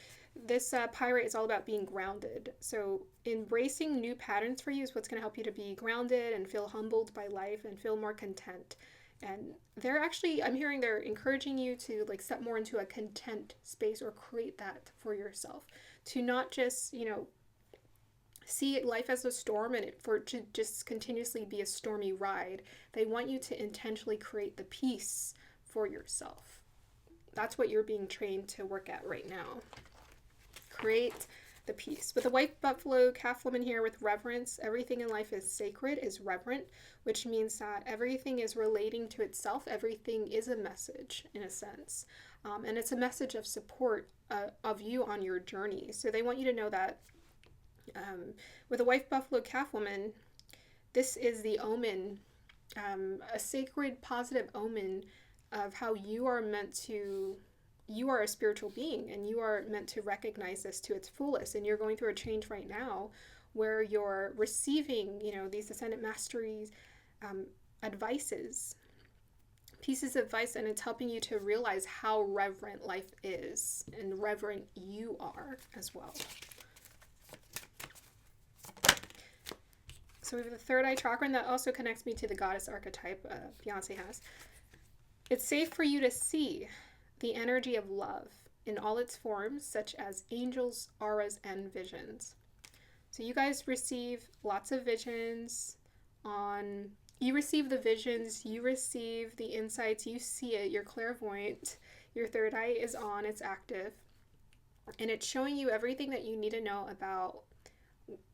this pirate is all about being grounded. So embracing new patterns for you is what's going to help you to be grounded and feel humbled by life and feel more content. And they're actually, I'm hearing they're encouraging you to like step more into a content space or create that for yourself. To not just, see life as a storm and for it to just continuously be a stormy ride. They want you to intentionally create the peace for yourself. That's what you're being trained to work at right now. Create the peace. With a white buffalo calf woman here with reverence, everything in life is sacred, is reverent, which means that everything is relating to itself. Everything is a message in a sense. And it's a message of support of you on your journey. So they want you to know that with a white buffalo calf woman, this is the omen, a sacred positive omen of how you are a spiritual being, and you are meant to recognize this to its fullest. And you're going through a change right now where you're receiving, these Ascendant Masteries pieces of advice, and it's helping you to realize how reverent life is and reverent you are as well. So we have the third eye chakra, and that also connects me to the goddess archetype Beyoncé has. It's safe for you to see the energy of love in all its forms, such as angels, auras, and visions. So you guys receive lots of visions you receive the visions, you receive the insights, you see it, you're clairvoyant, your third eye is on, it's active, and it's showing you everything that you need to know about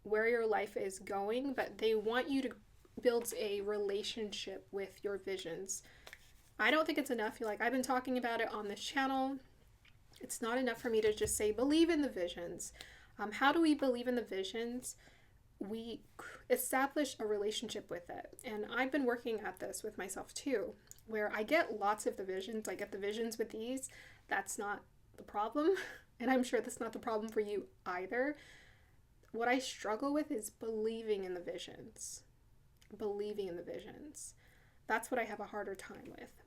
where your life is going, but they want you to build a relationship with your visions. I don't think it's enough. I've been talking about it on this channel. It's not enough for me to just say, believe in the visions. How do we believe in the visions? We establish a relationship with it. And I've been working at this with myself too, where I get lots of the visions. I get the visions with these. That's not the problem. And I'm sure that's not the problem for you either. What I struggle with is believing in the visions. Believing in the visions. That's what I have a harder time with,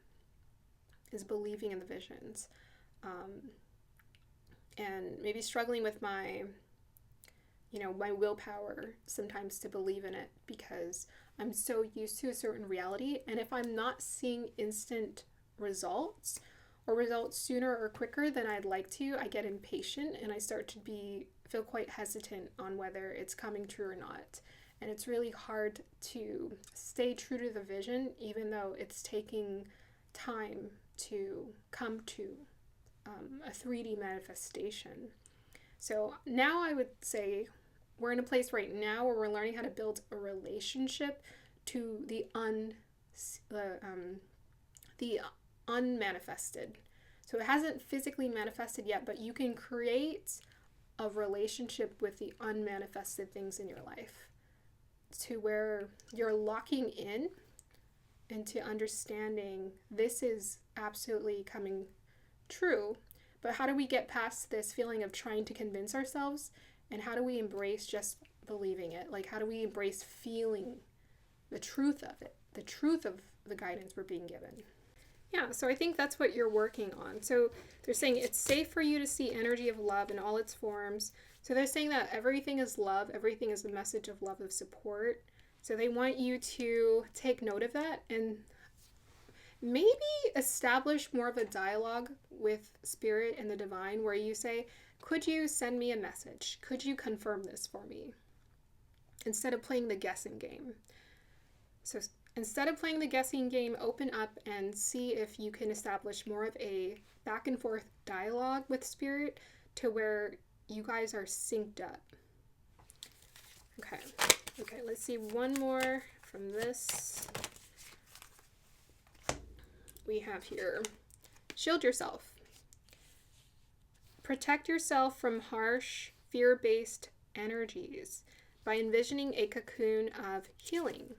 is believing in the visions. And maybe struggling with my willpower sometimes to believe in it, because I'm so used to a certain reality. And if I'm not seeing instant results, or results sooner or quicker than I'd like to, I get impatient and I start to feel quite hesitant on whether it's coming true or not. And it's really hard to stay true to the vision, even though it's taking time to come to a 3D manifestation. So now I would say we're in a place right now where we're learning how to build a relationship to the unmanifested. So it hasn't physically manifested yet, but you can create a relationship with the unmanifested things in your life, to where you're locking in into understanding this is absolutely coming true. But how do we get past this feeling of trying to convince ourselves, and how do we embrace just believing it? How do we embrace feeling the truth of it, the truth of the guidance we're being given? Yeah, so I think that's what you're working on. So they're saying it's safe for you to see energy of love in all its forms. So they're saying that everything is love, everything is a message of love, of support. So they want you to take note of that and maybe establish more of a dialogue with spirit and the divine, where you say, could you send me a message? Could you confirm this for me? Instead of playing the guessing game. So instead of playing the guessing game, open up and see if you can establish more of a back and forth dialogue with spirit to where you guys are synced up. Okay, let's see one more from this. We have here, shield yourself. Protect yourself from harsh, fear-based energies by envisioning a cocoon of healing,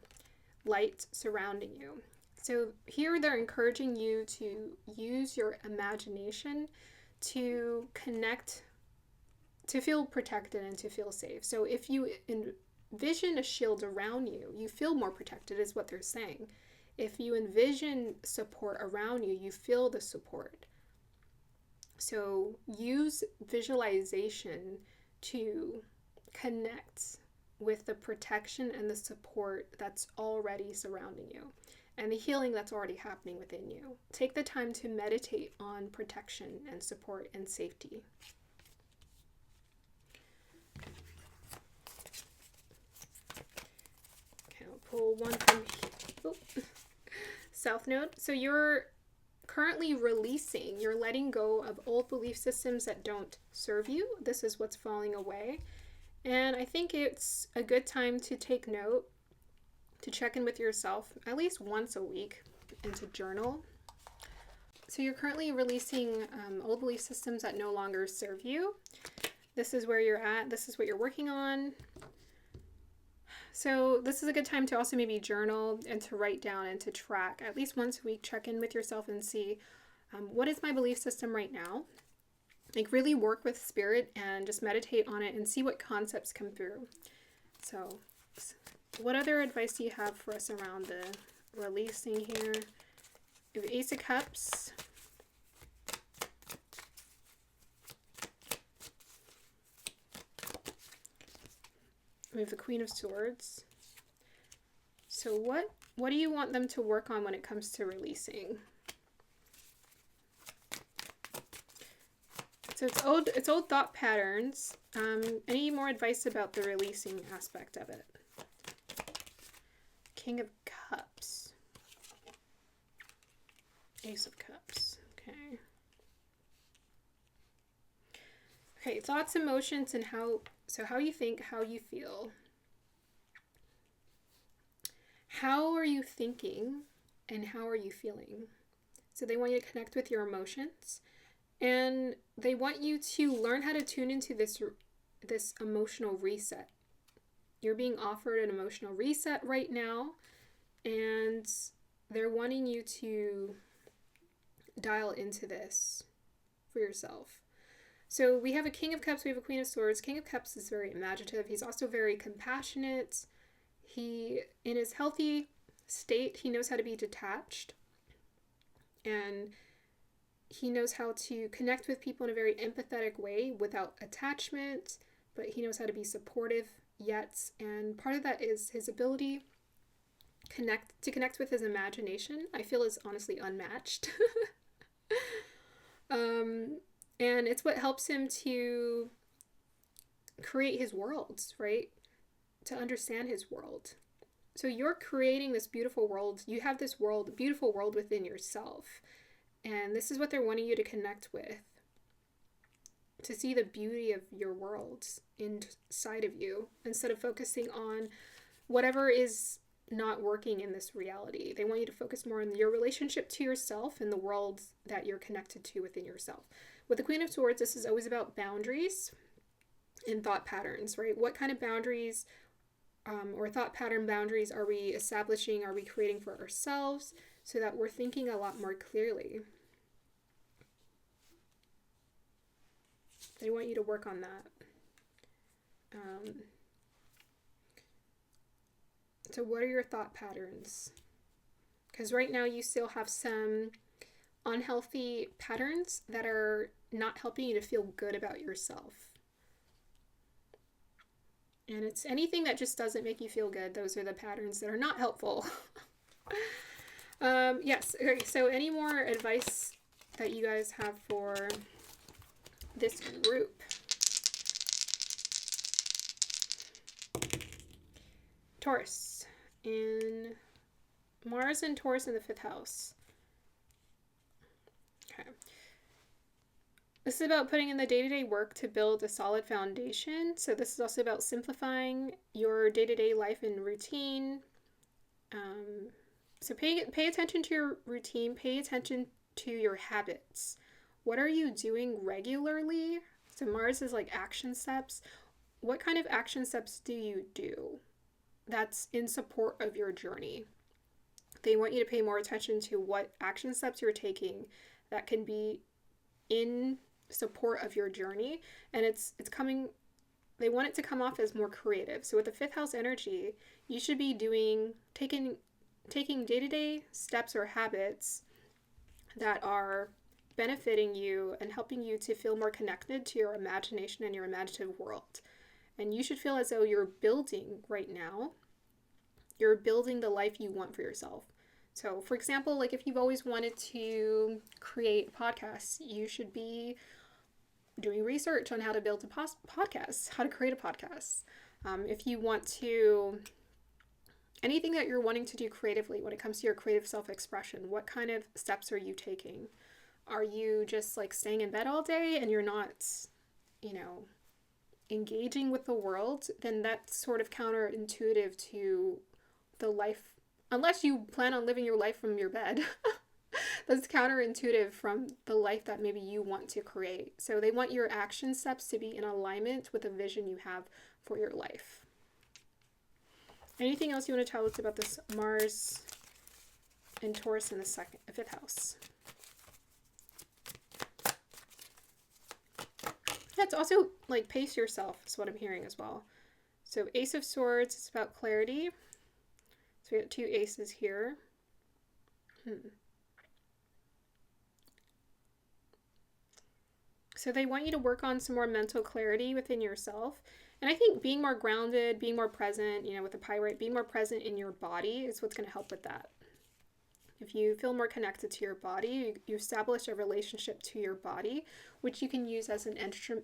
light surrounding you. So here they're encouraging you to use your imagination to connect, to feel protected and to feel safe. So if you envision a shield around you, you feel more protected, is what they're saying. If you envision support around you, you feel the support. So use visualization to connect with the protection and the support that's already surrounding you and the healing that's already happening within you. Take the time to meditate on protection and support and safety. Okay, I'll pull one from here. South Node. So you're currently releasing, you're letting go of old belief systems that don't serve you. This is what's falling away. And I think it's a good time to take note, to check in with yourself at least once a week and to journal. So you're currently releasing old belief systems that no longer serve you. This is where you're at. This is what you're working on. So this is a good time to also maybe journal and to write down and to track at least once a week, check in with yourself and see what is my belief system right now. Like really work with spirit and just meditate on it and see what concepts come through. So what other advice do you have for us around the releasing here? We have Ace of Cups. We have the Queen of Swords. So what do you want them to work on when it comes to releasing? So it's old thought patterns. Any more advice about the releasing aspect of it? King of Cups. Ace of Cups. Okay. Okay, thoughts, emotions, and how you think, how you feel. How are you thinking and how are you feeling? So they want you to connect with your emotions and they want you to learn how to tune into this emotional reset. You're being offered an emotional reset right now and they're wanting you to dial into this for yourself. So we have a King of Cups, we have a Queen of Swords. King of Cups is very imaginative. He's also very compassionate. He, in his healthy state, he knows how to be detached. And he knows how to connect with people in a very empathetic way without attachment, but he knows how to be supportive yet. And part of that is his ability to connect with his imagination, I feel is honestly unmatched. And it's what helps him to create his worlds, right? To understand his world. So you're creating this beautiful world. You have this world, beautiful world within yourself. And this is what they're wanting you to connect with. To see the beauty of your worlds inside of you instead of focusing on whatever is not working in this reality. They want you to focus more on your relationship to yourself and the world that you're connected to within yourself. With the Queen of Swords, this is always about boundaries and thought patterns, right? What kind of boundaries or thought pattern boundaries are we establishing, are we creating for ourselves so that we're thinking a lot more clearly? They want you to work on that. So what are your thought patterns? Because right now you still have some unhealthy patterns that are not helping you to feel good about yourself. And it's anything that just doesn't make you feel good. Those are the patterns that are not helpful. Yes. Okay. So any more advice that you guys have for this group? Taurus. In Mars and Taurus in the 5th house. Okay. This is about putting in the day-to-day work to build a solid foundation. So this is also about simplifying your day-to-day life and routine. So pay attention to your routine, pay attention to your habits. What are you doing regularly? So Mars is like action steps. What kind of action steps do you do that's in support of your journey? They want you to pay more attention to what action steps you're taking that can be in support of your journey, and it's coming, they want it to come off as more creative. So with the fifth house energy, you should be taking day-to-day steps or habits that are benefiting you and helping you to feel more connected to your imagination and your imaginative world. And you should feel as though you're building right now. You're building the life you want for yourself. So, for example, like if you've always wanted to create a podcast, you should be doing research on how to build a podcast, how to create a podcast. If you want to, anything that you're wanting to do creatively when it comes to your creative self-expression, what kind of steps are you taking? Are you just like staying in bed all day and you're not, engaging with the world? Then that's sort of counterintuitive to the life, unless you plan on living your life from your bed. That's counterintuitive from the life that maybe you want to create. So they want your action steps to be in alignment with the vision you have for your life. Anything else you want to tell us about this Mars and Taurus in the fifth house? Yeah, it's also like pace yourself is what I'm hearing as well. So Ace of Swords is about clarity. So we got two aces here. So they want you to work on some more mental clarity within yourself. And I think being more grounded, being more present, with the pyrite, being more present in your body is what's going to help with that. If you feel more connected to your body, you establish a relationship to your body, which you can use as an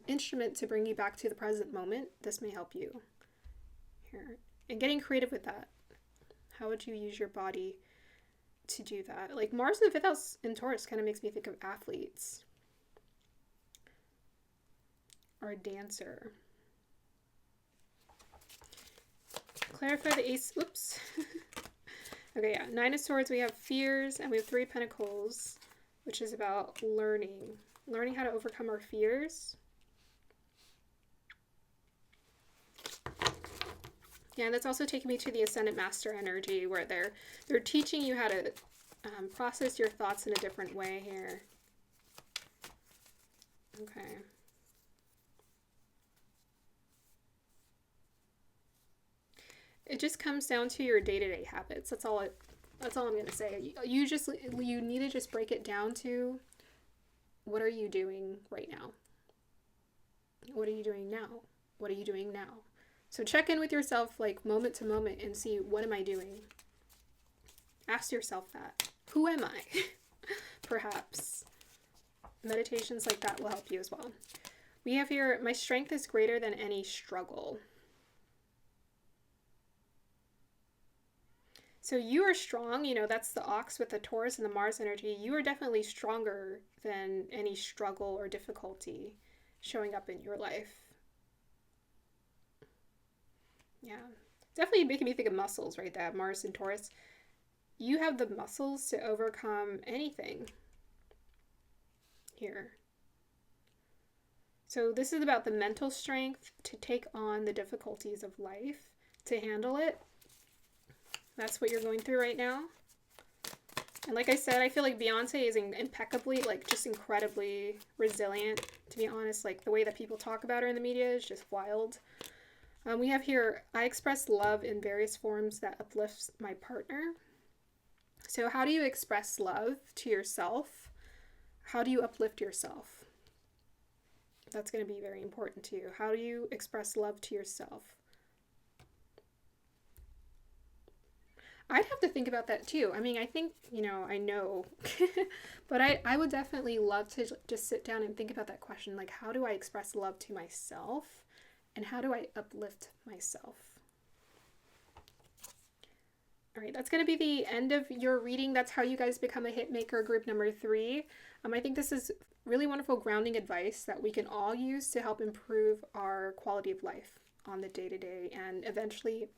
instrument to bring you back to the present moment. This may help you here. And getting creative with that. How would you use your body to do that? Like Mars in the fifth house in Taurus kind of makes me think of athletes. Or a dancer. Clarify the ace. Oops. Okay, yeah. Nine of Swords, we have fears, and we have Three of Pentacles, which is about learning. Learning how to overcome our fears. Yeah, and that's also taking me to the Ascendant Master energy, where they're teaching you how to process your thoughts in a different way here. Okay. It just comes down to your day-to-day habits. That's all I'm going to say. You need to just break it down to what are you doing right now? What are you doing now? What are you doing now? So check in with yourself like moment to moment and see, what am I doing? Ask yourself that. Who am I? Perhaps. Meditations like that will help you as well. We have here, my strength is greater than any struggle. So you are strong, that's the Ox with the Taurus and the Mars energy. You are definitely stronger than any struggle or difficulty showing up in your life. Yeah, definitely making me think of muscles, right? That Mars and Taurus. You have the muscles to overcome anything here. So this is about the mental strength to take on the difficulties of life, to handle it. That's what you're going through right now. And like I said, I feel like Beyoncé is impeccably, like just incredibly resilient. To be honest, like the way that people talk about her in the media is just wild. We have here, I express love in various forms that uplifts my partner. So how do you express love to yourself? How do you uplift yourself? That's going to be very important to you. How do you express love to yourself? I'd have to think about that too. I mean, I think, I know, but I would definitely love to just sit down and think about that question. Like, how do I express love to myself? And how do I uplift myself? All right, that's going to be the end of your reading. That's how you guys become a hit maker, group number 3. I think this is really wonderful grounding advice that we can all use to help improve our quality of life on the day-to-day and eventually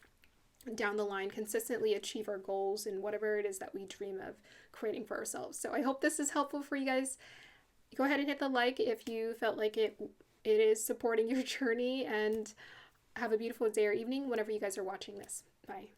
down the line consistently achieve our goals and whatever it is that we dream of creating for ourselves. So I hope this is helpful for you guys. Go ahead and hit the like if you felt like it is supporting your journey, and have a beautiful day or evening whenever you guys are watching this. Bye.